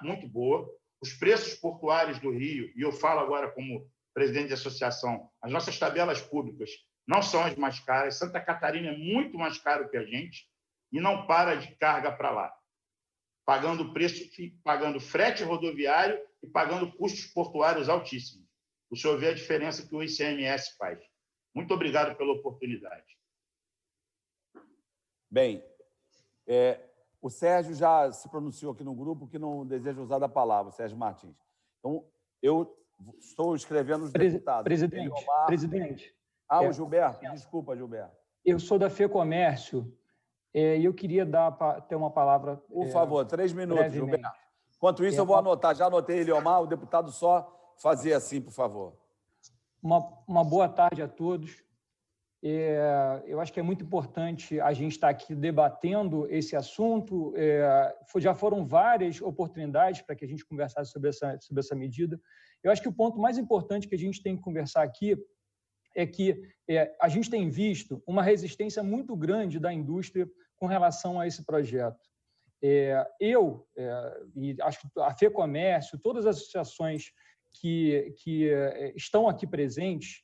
Speaker 12: muito boa. Os preços portuários do Rio, e eu falo agora como presidente de associação, as nossas tabelas públicas não são as mais caras. Santa Catarina é muito mais caro que a gente e não para de carga para lá, pagando frete rodoviário e pagando custos portuários altíssimos. O senhor vê a diferença que o ICMS faz. Muito obrigado pela oportunidade.
Speaker 2: Bem, o Sérgio já se pronunciou aqui no grupo que não deseja usar da palavra, o Sérgio Martins. Então, eu estou escrevendo os deputados.
Speaker 14: Presidente.
Speaker 2: O Gilberto. Desculpa, Gilberto.
Speaker 14: Eu sou da FEComércio e eu queria ter uma palavra.
Speaker 2: Por favor, 3 minutos, Gilberto. Enquanto isso, eu vou anotar. Já anotei, Eliomar, o deputado só fazer assim, por favor.
Speaker 14: Uma boa tarde a todos. Eu acho que é muito importante a gente estar aqui debatendo esse assunto. Já foram várias oportunidades para que a gente conversasse sobre essa medida. Eu acho que o ponto mais importante que a gente tem que conversar aqui é que a gente tem visto uma resistência muito grande da indústria com relação a esse projeto. E acho que a FEComércio, todas as associações que estão aqui presentes,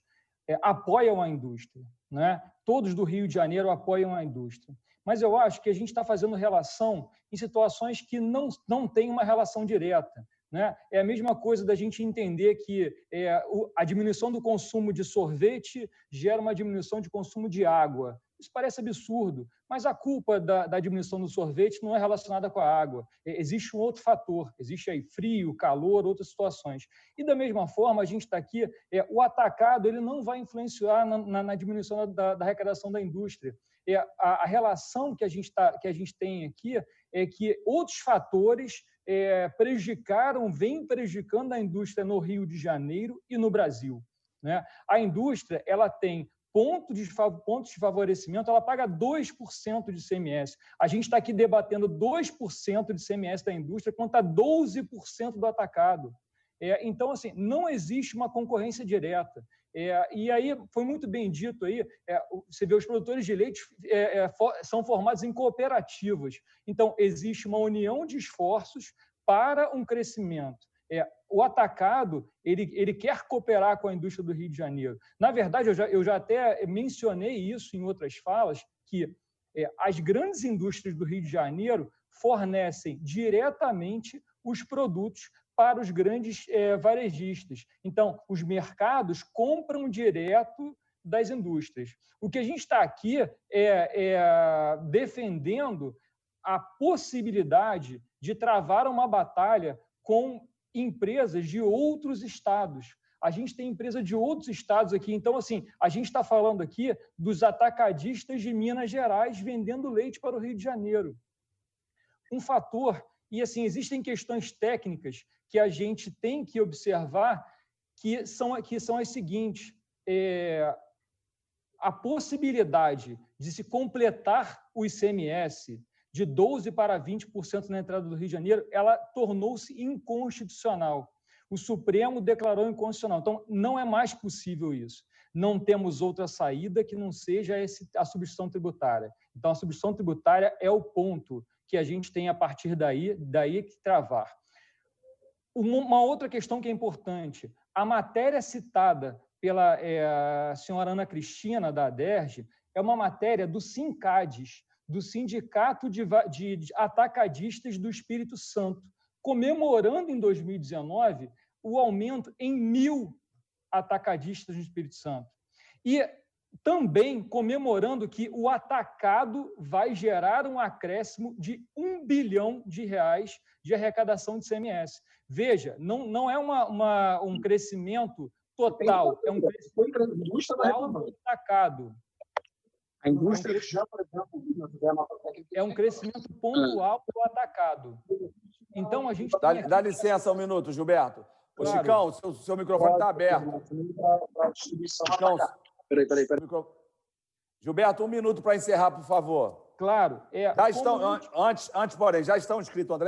Speaker 14: apoiam a indústria, né? Todos do Rio de Janeiro apoiam a indústria. Mas eu acho que a gente está fazendo relação em situações que não tem uma relação direta, né? É a mesma coisa da gente entender que a diminuição do consumo de sorvete gera uma diminuição de consumo de água. Isso parece absurdo, mas a culpa da diminuição do sorvete não é relacionada com a água. Existe um outro fator, existe aí frio, calor, outras situações. E da mesma forma, a gente está aqui, o atacado ele não vai influenciar na diminuição da arrecadação da indústria. A relação que a gente tem aqui é que outros fatores vêm prejudicando a indústria no Rio de Janeiro e no Brasil, né? A indústria ela tem pontos de favorecimento, ela paga 2% de ICMS. A gente está aqui debatendo 2% de ICMS da indústria contra 12% do atacado. Então, assim, não existe uma concorrência direta. E aí, foi muito bem dito aí, você vê, os produtores de leite são formados em cooperativas. Então, existe uma união de esforços para um crescimento. O atacado, ele quer cooperar com a indústria do Rio de Janeiro. Na verdade, eu já até mencionei isso em outras falas, que as grandes indústrias do Rio de Janeiro fornecem diretamente os produtos para os grandes varejistas. Então, os mercados compram direto das indústrias. O que a gente está aqui defendendo a possibilidade de travar uma batalha com empresas de outros estados. A gente tem empresa de outros estados aqui. Então, assim, a gente está falando aqui dos atacadistas de Minas Gerais vendendo leite para o Rio de Janeiro. Um fator, e assim, existem questões técnicas que a gente tem que observar, que são as seguintes. A possibilidade de se completar o ICMS de 12% para 20% na entrada do Rio de Janeiro, ela tornou-se inconstitucional. O Supremo declarou inconstitucional. Então, não é mais possível isso. Não temos outra saída que não seja a substituição tributária. Então, a substituição tributária é o ponto que a gente tem a partir daí que travar. Uma outra questão que é importante, a matéria citada pela senhora Ana Cristina, da ADERJ, é uma matéria do SINCADES, do Sindicato de Atacadistas do Espírito Santo, comemorando em 2019 o aumento em 1.000 atacadistas no Espírito Santo. E também comemorando que o atacado vai gerar um acréscimo de R$1 bilhão de arrecadação de ICMS. Veja, não é um crescimento total, é um crescimento total do atacado.
Speaker 5: A indústria já, por exemplo,
Speaker 14: é um crescimento pontual do atacado. Então, a gente...
Speaker 2: Dá licença um minuto, Gilberto. Claro. Ô, Chicão, seu microfone está aberto. Chicão, peraí. Gilberto, 1 minuto para encerrar, por favor.
Speaker 14: Claro.
Speaker 2: Já estão, antes, porém, já estão inscritos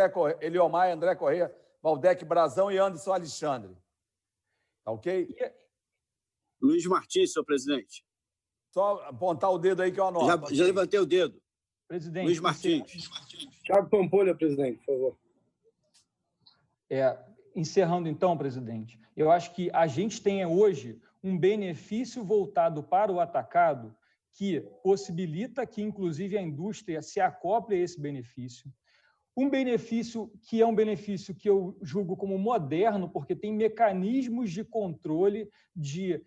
Speaker 2: Eliomar, André Corrêa, Valdec Brazão e Anderson Alexandre. Tá ok?
Speaker 15: Luiz Martins, senhor presidente.
Speaker 2: Só apontar o dedo aí que eu anoto.
Speaker 15: Já levantei o dedo.
Speaker 14: Presidente.
Speaker 15: Luiz Martins.
Speaker 9: Thiago Pampolha, presidente, por favor.
Speaker 14: Encerrando, então, presidente, eu acho que a gente tem hoje um benefício voltado para o atacado que possibilita que, inclusive, a indústria se acople a esse benefício. Um benefício que é um benefício que eu julgo como moderno, porque tem mecanismos de controle de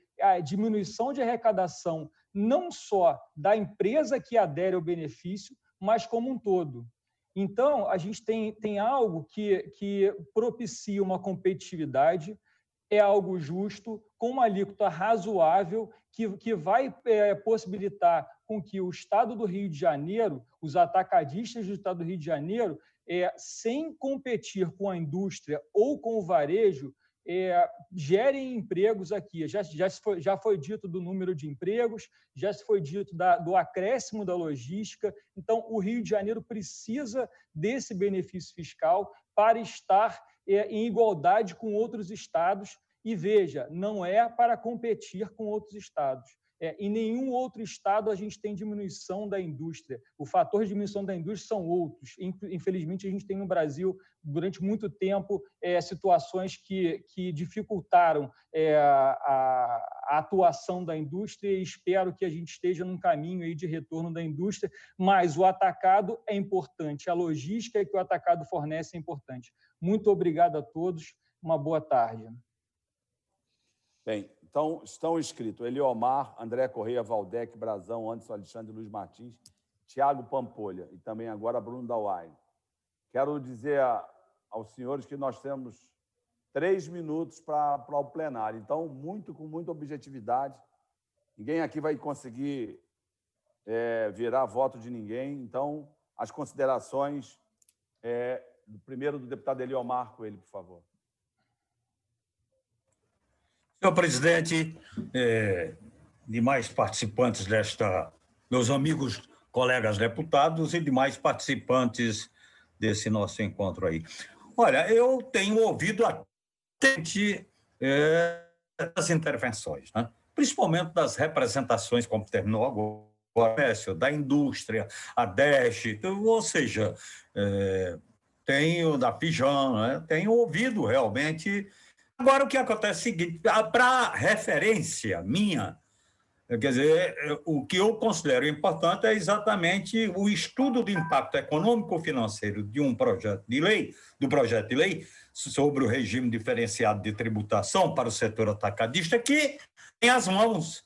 Speaker 14: diminuição de arrecadação, não só da empresa que adere ao benefício, mas como um todo. Então, a gente tem algo que propicia uma competitividade, é algo justo, com uma alíquota razoável, que vai possibilitar com que o Estado do Rio de Janeiro, os atacadistas do Estado do Rio de Janeiro, sem competir com a indústria ou com o varejo, gerem empregos aqui. Já foi dito do número de empregos, já se foi dito do acréscimo da logística. Então, o Rio de Janeiro precisa desse benefício fiscal para estar em igualdade com outros estados. E, veja, não é para competir com outros estados. Em nenhum outro estado a gente tem diminuição da indústria. O fator de diminuição da indústria são outros. Infelizmente, a gente tem no Brasil, durante muito tempo, situações que dificultaram a atuação da indústria, e espero que a gente esteja num caminho aí de retorno da indústria, mas o atacado é importante, a logística que o atacado fornece é importante. Muito obrigado a todos, uma boa tarde.
Speaker 2: Bem, então, estão inscritos Eliomar, André Correia, Valdec, Brazão, Anderson Alexandre, Luiz Martins, Thiago Pampolha e também agora Bruno Dauai. Quero dizer aos senhores que nós temos 3 minutos para o plenário. Então, com muita objetividade. Ninguém aqui vai conseguir virar voto de ninguém. Então, as considerações, primeiro do deputado Eliomar Coelho, por favor.
Speaker 7: Senhor presidente, demais participantes meus amigos, colegas deputados e demais participantes desse nosso encontro aí. Olha, eu tenho ouvido atentamente as intervenções, né? Principalmente das representações, como terminou agora, da indústria, a DESH, ou seja, tenho da Fijan, né? Tenho ouvido realmente. Agora, o que acontece é o seguinte, para referência minha, quer dizer, o que eu considero importante é exatamente o estudo do impacto econômico-financeiro de um projeto de lei, sobre o regime diferenciado de tributação para o setor atacadista, que tem as mãos.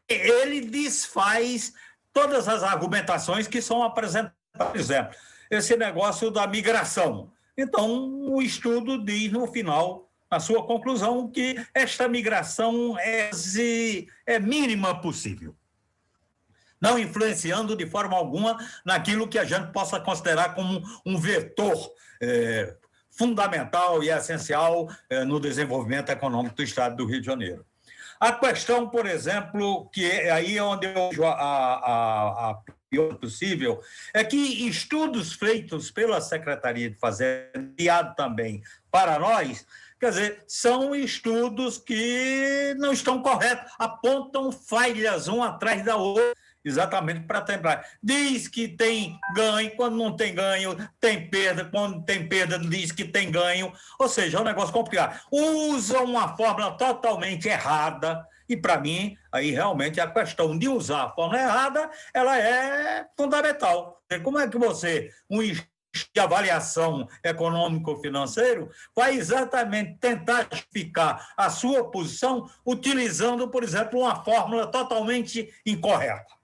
Speaker 7: Ele desfaz todas as argumentações que são apresentadas. Por exemplo, esse negócio da migração. Então, o estudo diz, no final, na sua conclusão, que esta migração é mínima possível, não influenciando de forma alguma naquilo que a gente possa considerar como um vetor fundamental e essencial no desenvolvimento econômico do Estado do Rio de Janeiro. A questão, por exemplo, que aí é onde eu vejo a pior possível, é que estudos feitos pela Secretaria de Fazenda, enviado também para nós, quer dizer, são estudos que não estão corretos, apontam falhas um atrás da outra, exatamente para tentar. Diz que tem ganho, quando não tem ganho, tem perda, quando tem perda, diz que tem ganho, ou seja, é um negócio complicado. Usa uma fórmula totalmente errada, e para mim, aí realmente a questão de usar a fórmula errada, ela é fundamental. Como é que você, de avaliação econômico-financeiro, vai exatamente tentar justificar a sua posição utilizando, por exemplo, uma fórmula totalmente incorreta?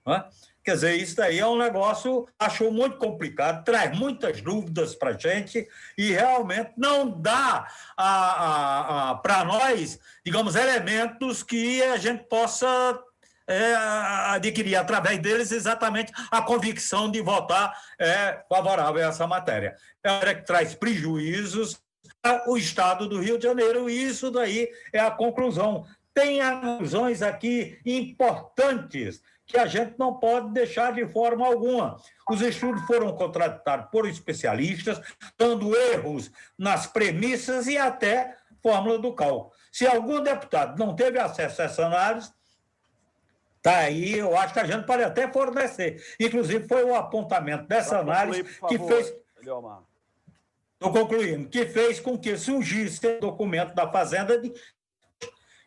Speaker 7: Não é? Quer dizer, isso daí é um negócio, acho muito complicado, traz muitas dúvidas para a gente e realmente não dá para nós, digamos, elementos que a gente possa adquirir através deles exatamente a convicção de votar favorável a essa matéria. É que traz prejuízos ao Estado do Rio de Janeiro e isso daí é a conclusão. Tem alusões aqui importantes que a gente não pode deixar de forma alguma. Os estudos foram contratados por especialistas, dando erros nas premissas e até fórmula do cálculo. Se algum deputado não teve acesso a essa análise, está aí, eu acho que a gente pode até fornecer. Inclusive, foi o apontamento dessa análise que fez...
Speaker 2: Eliomar.
Speaker 7: Estou concluindo, que fez com que surgisse o documento da Fazenda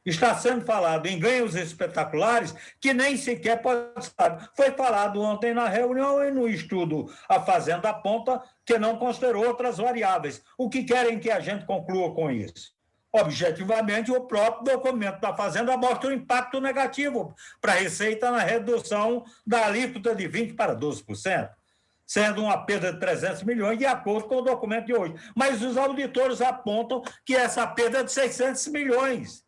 Speaker 7: está sendo falado em ganhos espetaculares que nem sequer pode ser. Foi falado ontem na reunião e no estudo a Fazenda aponta que não considerou outras variáveis. O que querem que a gente conclua com isso? Objetivamente, o próprio documento da Fazenda mostra o impacto negativo para a Receita na redução da alíquota de 20% para 12%, sendo uma perda de 300 milhões, de acordo com o documento de hoje. Mas os auditores apontam que essa perda é de 600 milhões.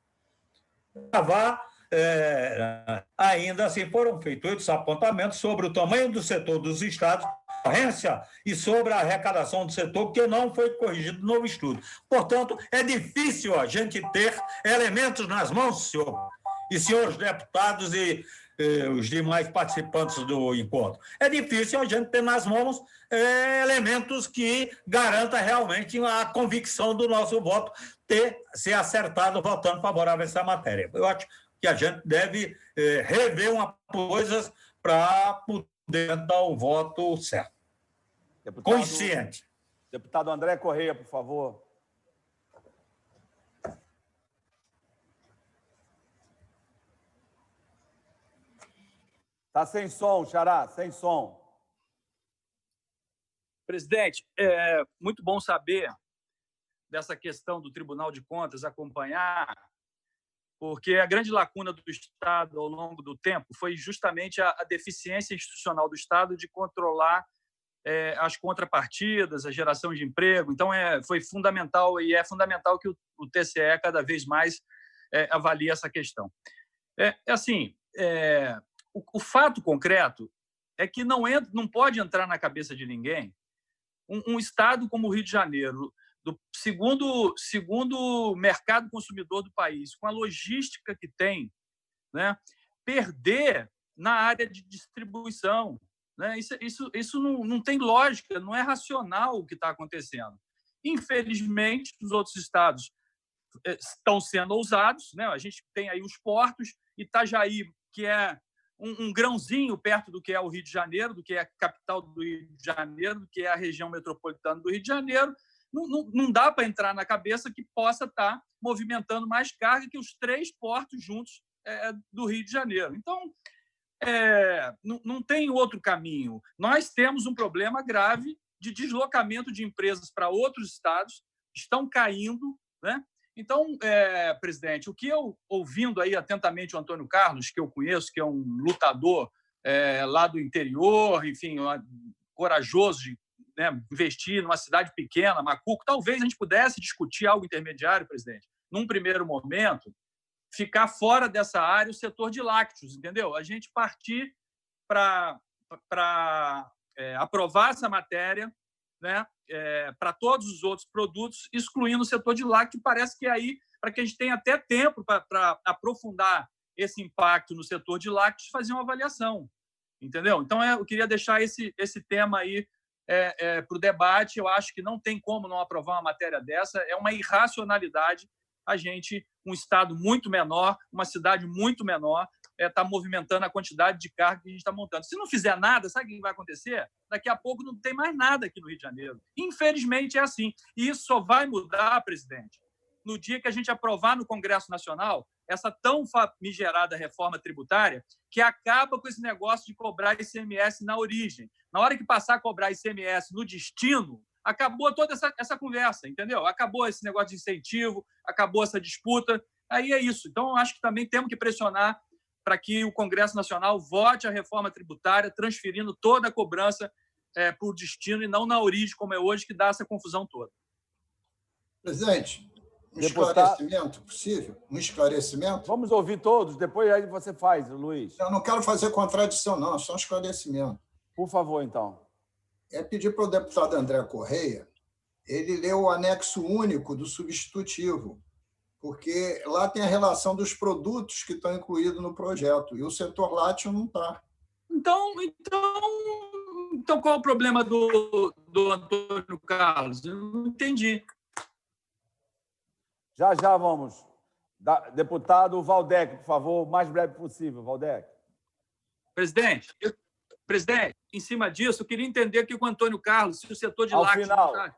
Speaker 7: Ainda assim foram feitos esses apontamentos sobre o tamanho do setor dos estados, concorrência e sobre a arrecadação do setor, que não foi corrigido no estudo. Portanto, é difícil a gente ter elementos nas mãos, senhor e senhores deputados e os demais participantes do encontro. É difícil a gente ter nas mãos elementos que garantam realmente a convicção do nosso voto ser acertado votando favorável a essa matéria. Eu acho que a gente deve rever umas coisas para poder dar o voto certo. Consciente.
Speaker 2: Deputado André Correia, por favor. Está sem som, Xará, sem som.
Speaker 8: Presidente, é muito bom saber dessa questão do Tribunal de Contas, acompanhar, porque a grande lacuna do Estado ao longo do tempo foi justamente a deficiência institucional do Estado de controlar as contrapartidas, a geração de emprego. Então, foi fundamental, e é fundamental que o TCE cada vez mais avalie essa questão. O fato concreto é que não pode entrar na cabeça de ninguém um Estado como o Rio de Janeiro, do segundo mercado consumidor do país, com a logística que tem, né, perder na área de distribuição. Né? Isso não tem lógica, não é racional o que está acontecendo. Infelizmente, os outros estados estão sendo ousados. Né? A gente tem aí os portos, Itajaí, que é um grãozinho perto do que é o Rio de Janeiro, do que é a capital do Rio de Janeiro, do que é a região metropolitana do Rio de Janeiro. Não dá para entrar na cabeça que possa estar movimentando mais carga que os 3 portos juntos do Rio de Janeiro. Então, não tem outro caminho. Nós temos um problema grave de deslocamento de empresas para outros estados, estão caindo, né? Então, presidente, o que eu, ouvindo aí atentamente o Antônio Carlos, que eu conheço, que é um lutador lá do interior, enfim, corajoso de investir numa cidade pequena, Macuco, talvez a gente pudesse discutir algo intermediário, presidente, num primeiro momento, ficar fora dessa área o setor de lácteos, entendeu? A gente partir para aprovar essa matéria, né, para todos os outros produtos, excluindo o setor de lácteo. Parece que aí, para que a gente tenha até tempo para aprofundar esse impacto no setor de lácteos, fazer uma avaliação, entendeu? Então, eu queria deixar esse tema aí para o debate. Eu acho que não tem como não aprovar uma matéria dessa, é uma irracionalidade a gente, um estado muito menor, uma cidade muito menor, está movimentando a quantidade de carga que a gente está montando. Se não fizer nada, sabe o que vai acontecer? Daqui a pouco não tem mais nada aqui no Rio de Janeiro. Infelizmente é assim. E isso só vai mudar, presidente, no dia que a gente aprovar no Congresso Nacional essa tão famigerada reforma tributária que acaba com esse negócio de cobrar ICMS na origem. Na hora que passar a cobrar ICMS no destino, acabou toda essa conversa, entendeu? Acabou esse negócio de incentivo, acabou essa disputa. Aí é isso. Então, eu acho que também temos que pressionar para que o Congresso Nacional vote a reforma tributária, transferindo toda a cobrança para o destino e não na origem, como é hoje, que dá essa confusão toda.
Speaker 6: Presidente, esclarecimento possível? Um esclarecimento?
Speaker 2: Vamos ouvir todos, depois aí você faz, Luiz.
Speaker 6: Eu não quero fazer contradição, não, é só um esclarecimento.
Speaker 2: Por favor, então.
Speaker 6: É pedir para o deputado André Correia ele ler o anexo único do substitutivo, porque lá tem a relação dos produtos que estão incluídos no projeto, e o setor lácteo não está.
Speaker 8: Então, qual é o problema do Antônio Carlos? Eu não entendi.
Speaker 2: Já vamos. Deputado Valdec, por favor, o mais breve possível. Valdec.
Speaker 8: Presidente, em cima disso, eu queria entender aqui com o Antônio Carlos, se o setor de lácteos...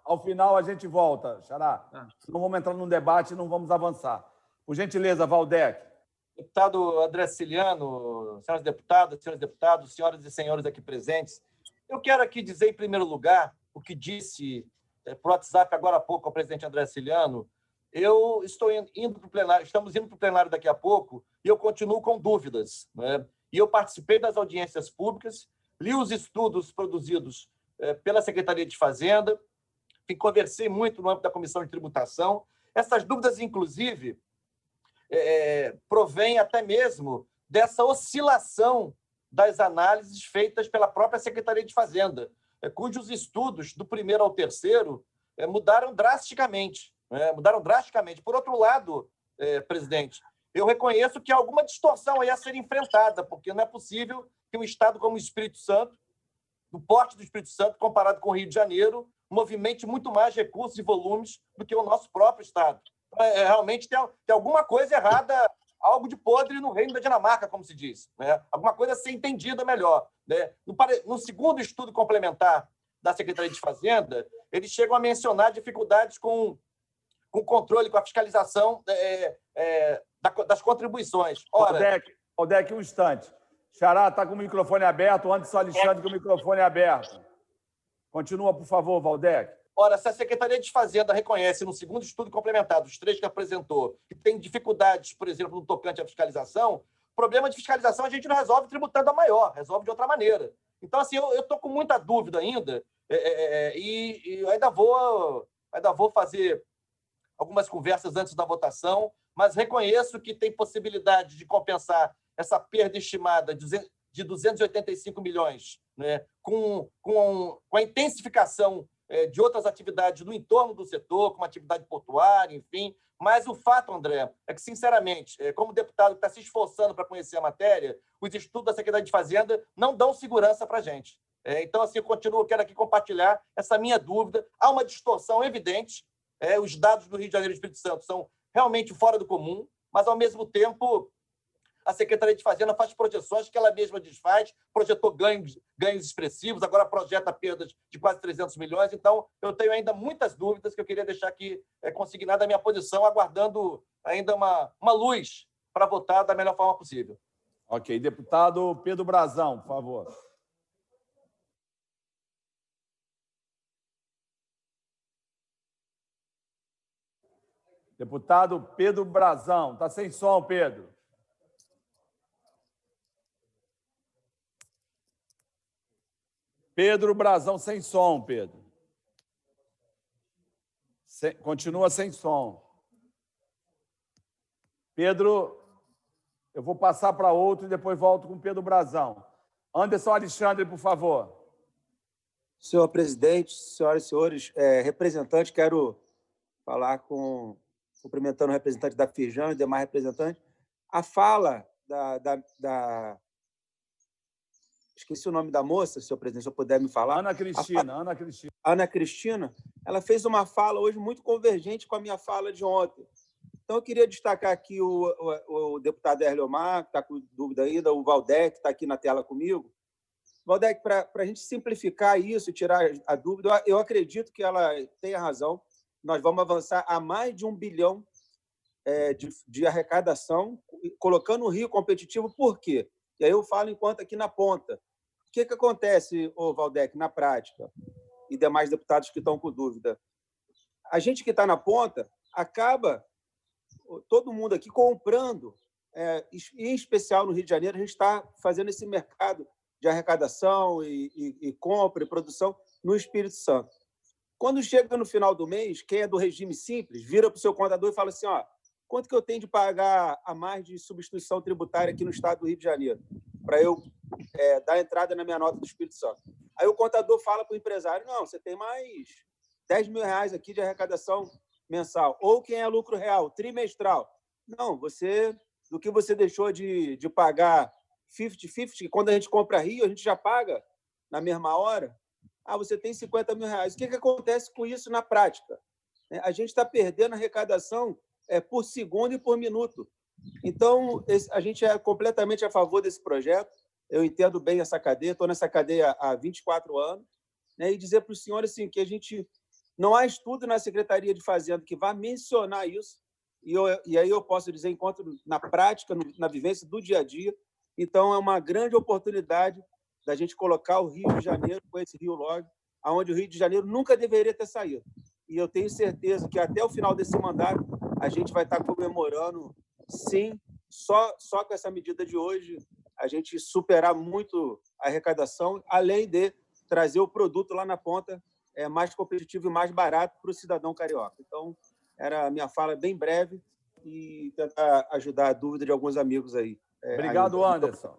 Speaker 2: Ao final, a gente volta, Xará. Não vamos entrar num debate e não vamos avançar. Por gentileza, Valdec.
Speaker 16: Deputado André Ciliano, senhoras deputados, senhoras e senhores aqui presentes, eu quero aqui dizer, em primeiro lugar, o que disse por WhatsApp agora há pouco ao presidente André Ciliano. Eu estou indo para o plenário, estamos indo para o plenário daqui a pouco, e eu continuo com dúvidas, né? E eu participei das audiências públicas, li os estudos produzidos pela Secretaria de Fazenda, conversei muito no âmbito da Comissão de Tributação. Essas dúvidas, inclusive, provém até mesmo dessa oscilação das análises feitas pela própria Secretaria de Fazenda, cujos estudos, do primeiro ao terceiro, mudaram drasticamente. Por outro lado, presidente, eu reconheço que há alguma distorção aí a ser enfrentada, porque não é possível que um Estado como o Espírito Santo, do porte do Espírito Santo, comparado com o Rio de Janeiro, movimente muito mais recursos e volumes do que o nosso próprio Estado. Realmente tem alguma coisa errada, algo de podre no Reino da Dinamarca, como se diz, né? Alguma coisa a ser entendida melhor, né? No segundo estudo complementar da Secretaria de Fazenda, eles chegam a mencionar dificuldades com o controle, com a fiscalização das contribuições.
Speaker 2: Valdec, um instante. Xará está com o microfone aberto, Anderson Alexandre com o microfone aberto. Continua, por favor, Valdec.
Speaker 16: Ora, se a Secretaria de Fazenda reconhece, no segundo estudo complementar, dos 3 que apresentou, que tem dificuldades, por exemplo, no tocante à fiscalização, o problema de fiscalização a gente não resolve tributando a maior, resolve de outra maneira. Então, assim, eu estou com muita dúvida ainda e eu ainda vou fazer algumas conversas antes da votação, mas reconheço que tem possibilidade de compensar essa perda estimada de 285 milhões, né, com a intensificação de outras atividades no entorno do setor, como atividade portuária, enfim. Mas o fato, André, é que, sinceramente, como deputado que está se esforçando para conhecer a matéria, os estudos da Secretaria de Fazenda não dão segurança para a gente. Então, assim, eu quero aqui compartilhar essa minha dúvida. Há uma distorção evidente. Os dados do Rio de Janeiro e do Espírito Santo são realmente fora do comum, mas, ao mesmo tempo, a Secretaria de Fazenda faz projeções que ela mesma desfaz, projetou ganhos expressivos, agora projeta perdas de quase 300 milhões. Então, eu tenho ainda muitas dúvidas que eu queria deixar aqui consignada a minha posição, aguardando ainda uma luz para votar da melhor forma possível.
Speaker 2: Ok. Deputado Pedro Brazão, por favor. Deputado Pedro Brazão. Está sem som, Pedro. Pedro Brazão, sem som, Pedro. Continua sem som. Pedro, eu vou passar para outro e depois volto com Pedro Brazão. Anderson Alexandre, por favor.
Speaker 17: Senhor presidente, senhoras e senhores, representantes, quero falar cumprimentando o representante da Firjan e demais representantes. A fala esqueci o nome da moça, senhor presidente, se eu puder me falar.
Speaker 2: Ana Cristina,
Speaker 17: ela fez uma fala hoje muito convergente com a minha fala de ontem. Então, eu queria destacar aqui o deputado Erliomar, que está com dúvida ainda, o Valdec, que está aqui na tela comigo. Valdec, para a gente simplificar isso e tirar a dúvida, eu acredito que ela tenha razão. Nós vamos avançar a mais de 1 bilhão de arrecadação, colocando o Rio competitivo. Por quê? E aí eu falo enquanto aqui na ponta. O que acontece, Valdec, na prática, e demais deputados que estão com dúvida? A gente que está na ponta acaba, todo mundo aqui, comprando, em especial no Rio de Janeiro, a gente está fazendo esse mercado de arrecadação e compra e produção no Espírito Santo. Quando chega no final do mês, quem é do regime simples vira para o seu contador e fala assim: quanto que eu tenho de pagar a mais de substituição tributária aqui no estado do Rio de Janeiro para eu dar entrada na minha nota do Espírito Santo? Aí o contador fala para o empresário: não, você tem mais 10 mil reais aqui de arrecadação mensal. Ou quem é lucro real, trimestral. Não, do que você deixou de pagar 50-50, quando a gente compra Rio, a gente já paga na mesma hora. Você tem 50 mil reais. O que acontece com isso na prática? A gente está perdendo arrecadação por segundo e por minuto. Então, a gente é completamente a favor desse projeto. Eu entendo bem essa cadeia, estou nessa cadeia há 24 anos, né? E dizer para os senhores assim, que a gente não há estudo na Secretaria de Fazenda que vá mencionar isso, e aí eu posso dizer, enquanto na prática, na vivência do dia a dia. Então, é uma grande oportunidade da gente colocar o Rio de Janeiro com esse Rio Log, aonde o Rio de Janeiro nunca deveria ter saído. E eu tenho certeza que até o final desse mandato a gente vai estar comemorando, sim, só com essa medida de hoje, a gente superar muito a arrecadação, além de trazer o produto lá na ponta mais competitivo e mais barato para o cidadão carioca. Então, era a minha fala bem breve e tentar ajudar a dúvida de alguns amigos aí.
Speaker 2: Obrigado, Anderson.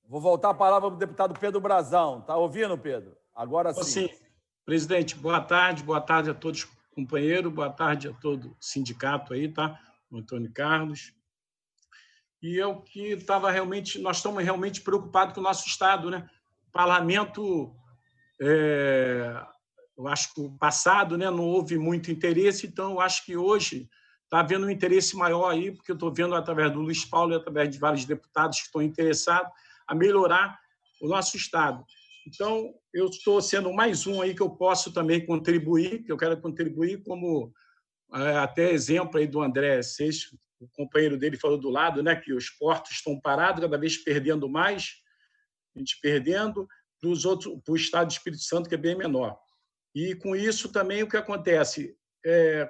Speaker 2: Vou voltar a palavra para o deputado Pedro Brazão. Está ouvindo, Pedro? Agora sim.
Speaker 5: Sim. Presidente, boa tarde a todos, companheiro, boa tarde a todo o sindicato aí, tá? O Antônio Carlos. E eu que estava realmente, nós estamos realmente preocupados com o nosso Estado, né? O parlamento, eu acho que o passado, né, não houve muito interesse, então eu acho que hoje está havendo um interesse maior aí, porque eu estou vendo através do Luiz Paulo e através de vários deputados que estão interessados a melhorar o nosso Estado. Então, eu estou sendo mais um aí que eu posso também contribuir, que eu quero contribuir como até exemplo aí do André Seixas, o companheiro dele falou do lado, né, que os portos estão parados, cada vez perdendo mais, a gente perdendo, para o Estado do Espírito Santo, que é bem menor. E, com isso, também o que acontece?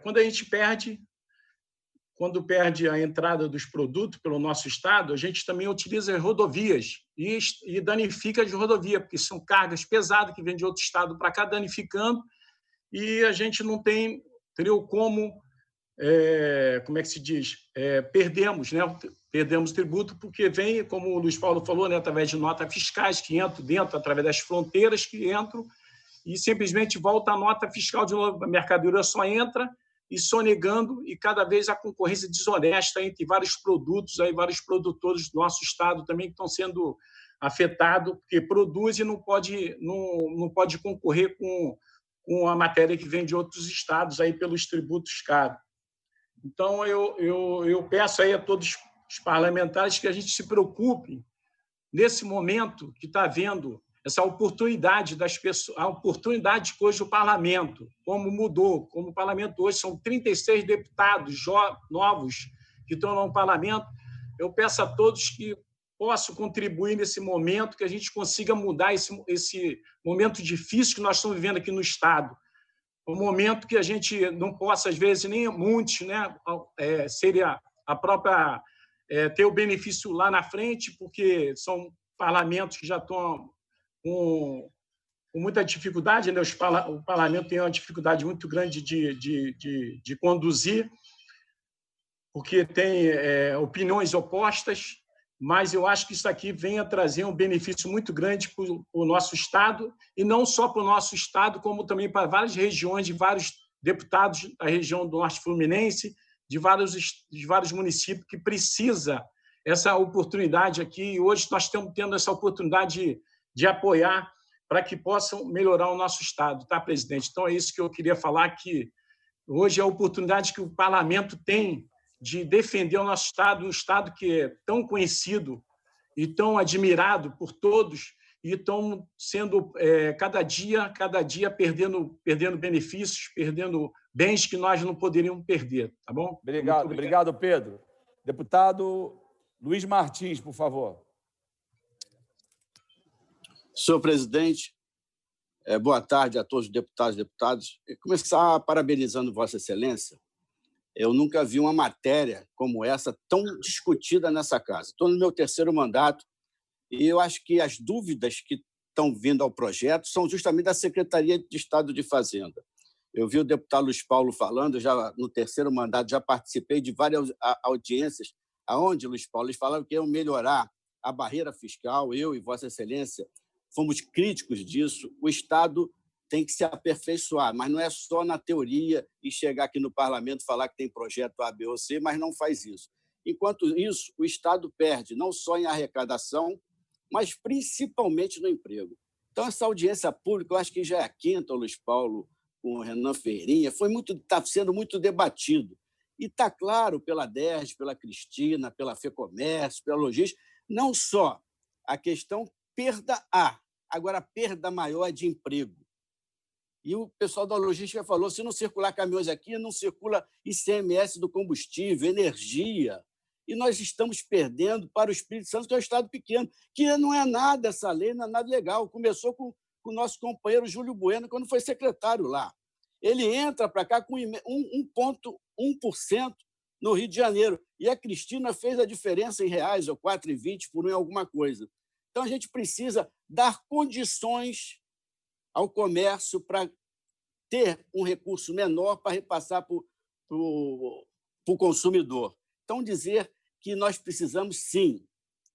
Speaker 5: Quando a gente perde a entrada dos produtos pelo nosso Estado, a gente também utiliza as rodovias e danifica as rodovias, porque são cargas pesadas que vêm de outro Estado para cá, danificando, e a gente não tem como, como é que se diz? Perdemos, né? Perdemos tributo, porque vem, como o Luiz Paulo falou, né, através de notas fiscais que entram dentro, através das fronteiras que entram, e simplesmente volta a nota fiscal de novo, a mercadoria só entra e sonegando, e cada vez a concorrência desonesta entre vários produtos, aí, vários produtores do nosso Estado também que estão sendo afetados, porque produz e não pode concorrer com a matéria que vem de outros estados aí pelos tributos caros. Então, eu peço aí a todos os parlamentares que a gente se preocupe nesse momento que está havendo essa oportunidade das pessoas, a oportunidade que hoje o parlamento, como mudou, como o parlamento hoje são 36 deputados novos que estão no parlamento, eu peço a todos que possam contribuir nesse momento, que a gente consiga mudar esse momento difícil que nós estamos vivendo aqui no Estado. Um momento que a gente não possa, às vezes, nem muitos, né, seria a própria ter o benefício lá na frente, porque são parlamentos que já estão com muita dificuldade, né? O parlamento tem uma dificuldade muito grande de conduzir, porque tem opiniões opostas, mas eu acho que isso aqui vem a trazer um benefício muito grande para o nosso Estado, e não só para o nosso Estado, como também para várias regiões, de vários deputados da região do Norte Fluminense, de vários municípios que precisa essa oportunidade aqui. E hoje nós estamos tendo essa oportunidade de apoiar para que possam melhorar o nosso Estado, tá, presidente? Então, é isso que eu queria falar, que hoje é a oportunidade que o parlamento tem de defender o nosso Estado, um Estado que é tão conhecido e tão admirado por todos, e estão sendo, cada dia perdendo benefícios, perdendo bens que nós não poderíamos perder, tá bom?
Speaker 2: Obrigado, Pedro. Deputado Luiz Martins, por favor.
Speaker 15: Senhor presidente, boa tarde a todos os deputados e deputadas. Começar parabenizando Vossa Excelência. Eu nunca vi uma matéria como essa tão discutida nessa casa. Estou no meu 3º mandato e eu acho que as dúvidas que estão vindo ao projeto são justamente da Secretaria de Estado de Fazenda. Eu vi o deputado Luiz Paulo falando, já no 3º mandato já participei de várias audiências, onde, Luiz Paulo, eles falaram que iam melhorar a barreira fiscal. Eu e Vossa Excelência fomos críticos disso. O Estado tem que se aperfeiçoar, mas não é só na teoria e chegar aqui no parlamento falar que tem projeto A, B ou C, mas não faz isso. Enquanto isso, o Estado perde não só em arrecadação, mas principalmente no emprego. Então, essa audiência pública, eu acho que já é a 5ª, Luiz Paulo, com o Renan Ferreirinha, está sendo muito debatido. E está claro pela DERJ, pela Cristina, pela FEComércio, pela Logística, não só a questão perda agora a perda maior é de emprego. E o pessoal da logística falou, se não circular caminhões aqui, não circula ICMS do combustível, energia. E nós estamos perdendo para o Espírito Santo, que é um estado pequeno, que não é nada essa lei, não é nada legal. Começou com o nosso companheiro Júlio Bueno, quando foi secretário lá. Ele entra para cá com 1,1% no Rio de Janeiro. E a Cristina fez a diferença em reais, ou 4,20 por 1 em alguma coisa. Então, a gente precisa dar condições ao comércio para ter um recurso menor para repassar para o consumidor. Então, dizer que nós precisamos, sim,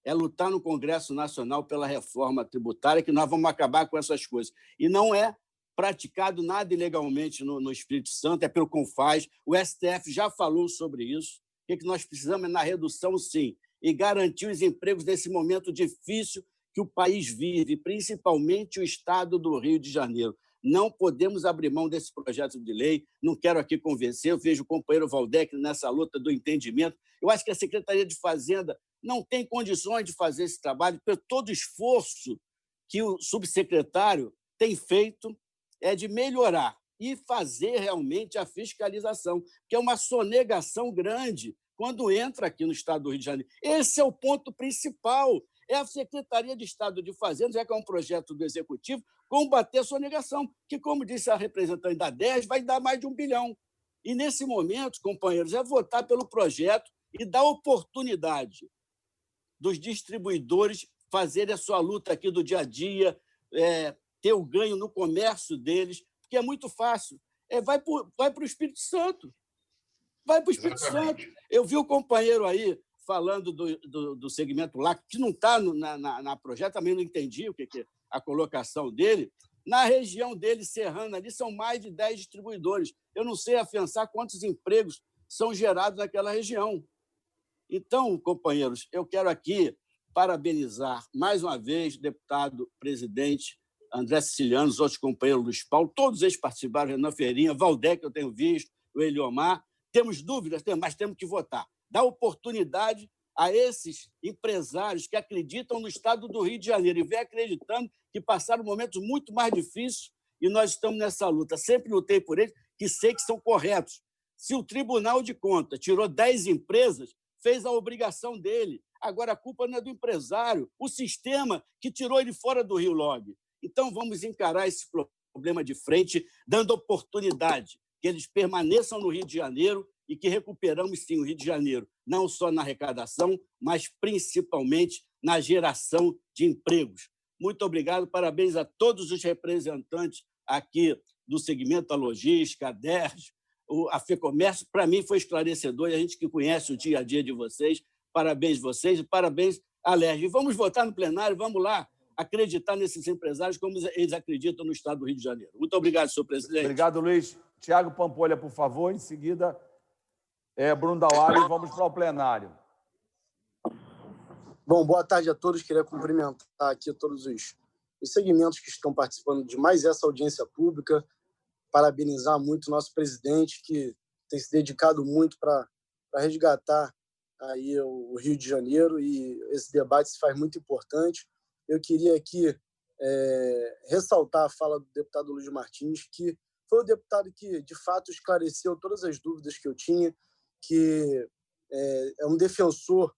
Speaker 15: lutar no Congresso Nacional pela reforma tributária, que nós vamos acabar com essas coisas. E não é praticado nada ilegalmente no Espírito Santo, é pelo CONFAS. O STF já falou sobre isso. O que nós precisamos é na redução, sim, e garantir os empregos nesse momento difícil que o país vive, principalmente o estado do Rio de Janeiro. Não podemos abrir mão desse projeto de lei. Não quero aqui convencer, eu vejo o companheiro Valdec nessa luta do entendimento. Eu acho que a Secretaria de Fazenda não tem condições de fazer esse trabalho, porque todo o esforço que o subsecretário tem feito é de melhorar e fazer realmente a fiscalização, que é uma sonegação grande quando entra aqui no estado do Rio de Janeiro. Esse é o ponto principal. É a Secretaria de Estado de Fazenda, já que é um projeto do Executivo, combater a sonegação, que, como disse a representante da DERJ, vai dar mais de 1 bilhão. E, nesse momento, companheiros, é votar pelo projeto e dar oportunidade dos distribuidores fazerem a sua luta aqui do dia a dia, ter o ganho no comércio deles, porque é muito fácil. Vai para o Espírito Santo. Vai para o Espírito Santo. Eu vi o companheiro aí falando do segmento lá, que não está na projeto, também não entendi o que é a colocação dele. Na região dele, Serrana, ali são mais de 10 distribuidores. Eu não sei afiançar quantos empregos são gerados naquela região. Então, companheiros, eu quero aqui parabenizar mais uma vez o deputado presidente André Siciliano, os outros companheiros Luiz Paulo, todos eles participaram, Renan Feirinha, Valdec, eu tenho visto, o Eliomar. Temos dúvidas, mas temos que votar. Dar oportunidade a esses empresários que acreditam no estado do Rio de Janeiro e vêm acreditando que passaram momentos muito mais difíceis e nós estamos nessa luta. Sempre lutei por eles, que sei que são corretos. Se o Tribunal de Contas tirou 10 empresas, fez a obrigação dele. Agora, a culpa não é do empresário, o sistema que tirou ele fora do Rio Log. Então, vamos encarar esse problema de frente, dando oportunidade que eles permaneçam no Rio de Janeiro e que recuperamos, sim, o Rio de Janeiro, não só na arrecadação, mas principalmente na geração de empregos. Muito obrigado, parabéns a todos os representantes aqui do segmento da logística, a DERJ, a FEComércio. Para mim foi esclarecedor, e a gente que conhece o dia a dia de vocês, parabéns vocês e parabéns à LERJ. E vamos votar no plenário, vamos lá acreditar nesses empresários como eles acreditam no estado do Rio de Janeiro. Muito obrigado, senhor presidente.
Speaker 2: Obrigado, Luiz. Tiago Pampolha, por favor. Em seguida, Bruno Dauari, vamos para o plenário.
Speaker 18: Bom, boa tarde a todos. Queria cumprimentar aqui todos os segmentos que estão participando de mais essa audiência pública, parabenizar muito o nosso presidente, que tem se dedicado muito para resgatar aí o Rio de Janeiro, e esse debate se faz muito importante. Eu queria aqui ressaltar a fala do deputado Luiz Martins, que foi o deputado que, de fato, esclareceu todas as dúvidas que eu tinha, que é um defensor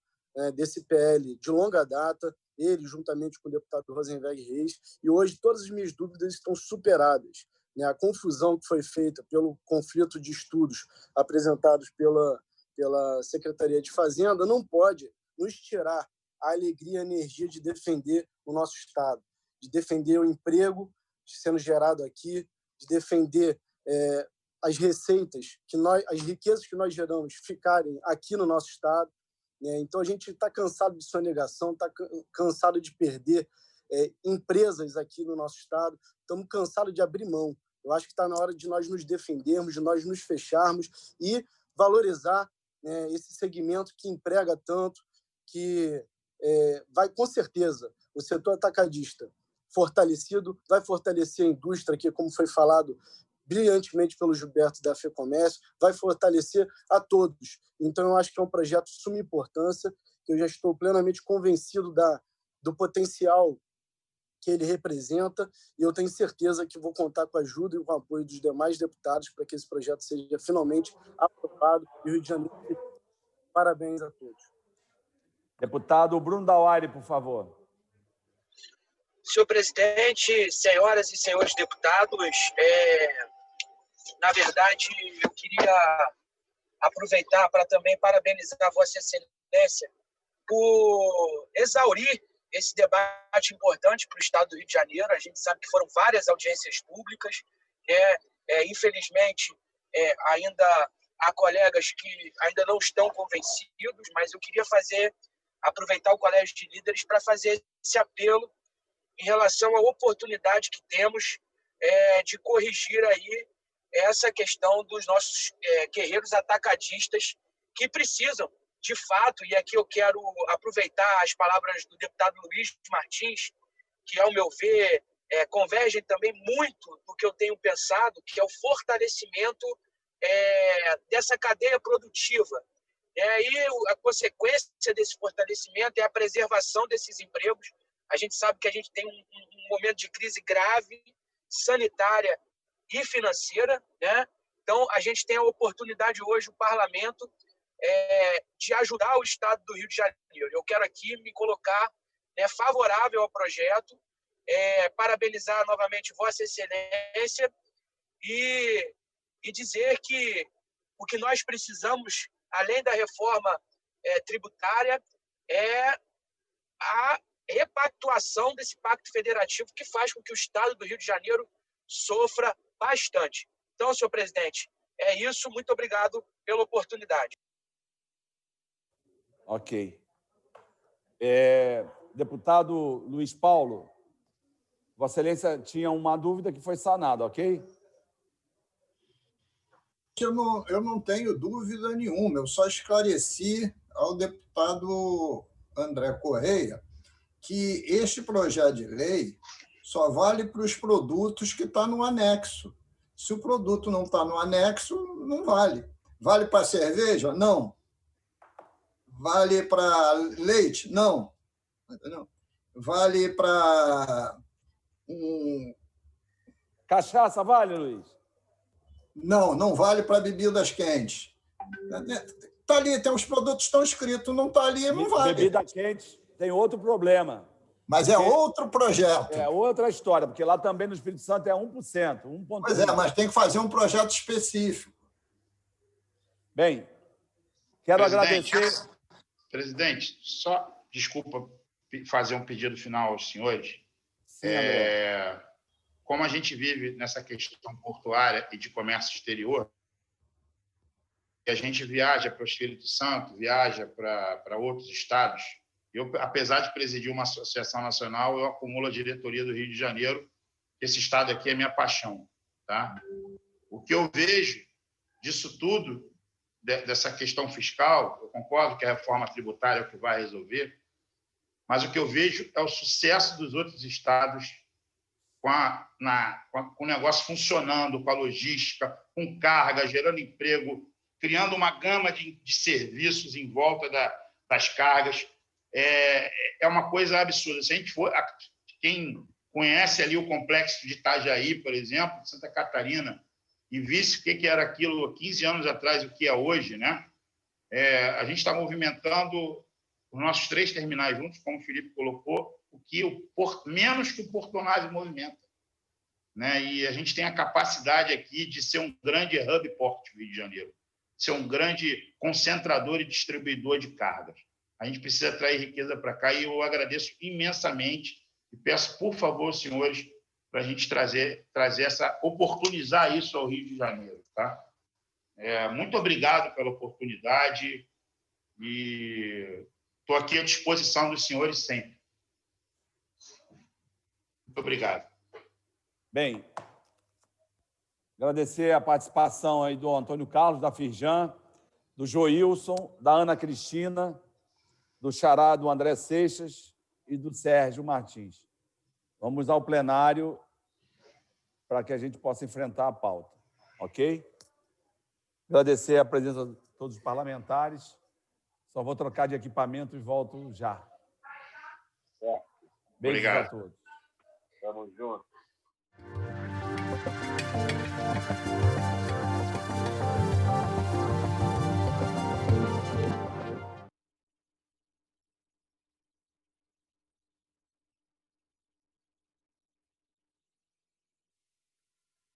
Speaker 18: desse PL de longa data, ele juntamente com o deputado Rosenberg Reis, e hoje todas as minhas dúvidas estão superadas. A confusão que foi feita pelo conflito de estudos apresentados pela Secretaria de Fazenda não pode nos tirar a alegria e a energia de defender o nosso Estado, de defender o emprego sendo gerado aqui, de defender as receitas, as riquezas que nós geramos ficarem aqui no nosso Estado. Então, a gente está cansado de sonegação, está cansado de perder empresas aqui no nosso Estado, estamos cansados de abrir mão. Eu acho que está na hora de nós nos defendermos, de nós nos fecharmos e valorizar esse segmento que emprega tanto, que vai, com certeza, o setor atacadista fortalecido, vai fortalecer a indústria, que, como foi falado, brilhantemente pelo Gilberto da FEComércio, vai fortalecer a todos. Então, eu acho que é um projeto de suma importância, que eu já estou plenamente convencido do potencial que ele representa, e eu tenho certeza que vou contar com a ajuda e com o apoio dos demais deputados para que esse projeto seja finalmente aprovado e o Rio de Janeiro. Parabéns a todos.
Speaker 2: Deputado Bruno Dauari, por favor.
Speaker 19: Senhor presidente, senhoras e senhores deputados, na verdade, eu queria aproveitar para também parabenizar Vossa Excelência por exaurir esse debate importante para o Estado do Rio de Janeiro. A gente sabe que foram várias audiências públicas, infelizmente, ainda há colegas que ainda não estão convencidos, mas eu queria aproveitar o Colégio de Líderes para fazer esse apelo em relação à oportunidade que temos de corrigir aí essa questão dos nossos guerreiros atacadistas que precisam, de fato, e aqui eu quero aproveitar as palavras do deputado Luiz Martins, que, ao meu ver, convergem também muito do que eu tenho pensado, que é o fortalecimento dessa cadeia produtiva. E a consequência desse fortalecimento é a preservação desses empregos. A gente sabe que a gente tem um momento de crise grave, sanitária e financeira, né? Então, a gente tem a oportunidade hoje, o parlamento, de ajudar o Estado do Rio de Janeiro. Eu quero aqui me colocar favorável ao projeto, parabenizar novamente Vossa Excelência e dizer que o que nós precisamos, além da reforma tributária, é a repactuação desse pacto federativo que faz com que o Estado do Rio de Janeiro sofra bastante. Então, senhor presidente, é isso. Muito obrigado pela oportunidade.
Speaker 2: Ok. Deputado Luiz Paulo, Vossa Excelência tinha uma dúvida que foi sanada, ok?
Speaker 6: Eu não tenho dúvida nenhuma, eu só esclareci ao deputado André Correia que este projeto de lei só vale para os produtos que estão no anexo. Se o produto não está no anexo, não vale. Vale para cerveja? Não. Vale para leite? Não. Vale para
Speaker 2: Cachaça vale, Luiz?
Speaker 6: Não, não vale para bebidas quentes. Está ali, tem os produtos que estão escritos, não está ali, não vale.
Speaker 2: Bebida quente tem outro problema.
Speaker 6: Mas é outro projeto.
Speaker 2: É outra história, porque lá também no Espírito Santo é 1%. 1,1%.
Speaker 6: Pois é, mas tem que fazer um projeto específico.
Speaker 2: Bem, quero agradecer...
Speaker 12: Presidente, só, desculpa, fazer um pedido final aos senhores.
Speaker 2: Sim,
Speaker 12: como a gente vive nessa questão portuária e de comércio exterior, e a gente viaja para o Espírito Santo, viaja para outros estados. Eu, apesar de presidir uma associação nacional, eu acumulo a diretoria do Rio de Janeiro. Esse estado aqui é minha paixão. Tá? O que eu vejo disso tudo, dessa questão fiscal, eu concordo que a reforma tributária é o que vai resolver, mas o que eu vejo é o sucesso dos outros estados com o negócio funcionando, com a logística, com carga, gerando emprego, criando uma gama de serviços em volta das cargas. É uma coisa absurda. Se a gente for, quem conhece ali o complexo de Itajaí, por exemplo, de Santa Catarina, e visse o que era aquilo há 15 anos atrás, o que é hoje, né? A gente está movimentando os nossos 3 terminais juntos, como o Felipe colocou, menos que o Portonave movimenta. Né? E a gente tem a capacidade aqui de ser um grande hub port do Rio de Janeiro, ser um grande concentrador e distribuidor de cargas. A gente precisa atrair riqueza para cá e eu agradeço imensamente e peço, por favor, senhores, para a gente trazer oportunizar isso ao Rio de Janeiro. Tá? Muito obrigado pela oportunidade e estou aqui à disposição dos senhores sempre. Muito obrigado.
Speaker 2: Bem, agradecer a participação aí do Antônio Carlos, da Firjan, do Joilson, da Ana Cristina, do Xará, do André Seixas e do Sérgio Martins. Vamos ao plenário para que a gente possa enfrentar a pauta. Ok? Agradecer a presença de todos os parlamentares. Só vou trocar de equipamento e volto já. Beijos
Speaker 12: Obrigado.
Speaker 2: a todos.
Speaker 16: Tamo junto.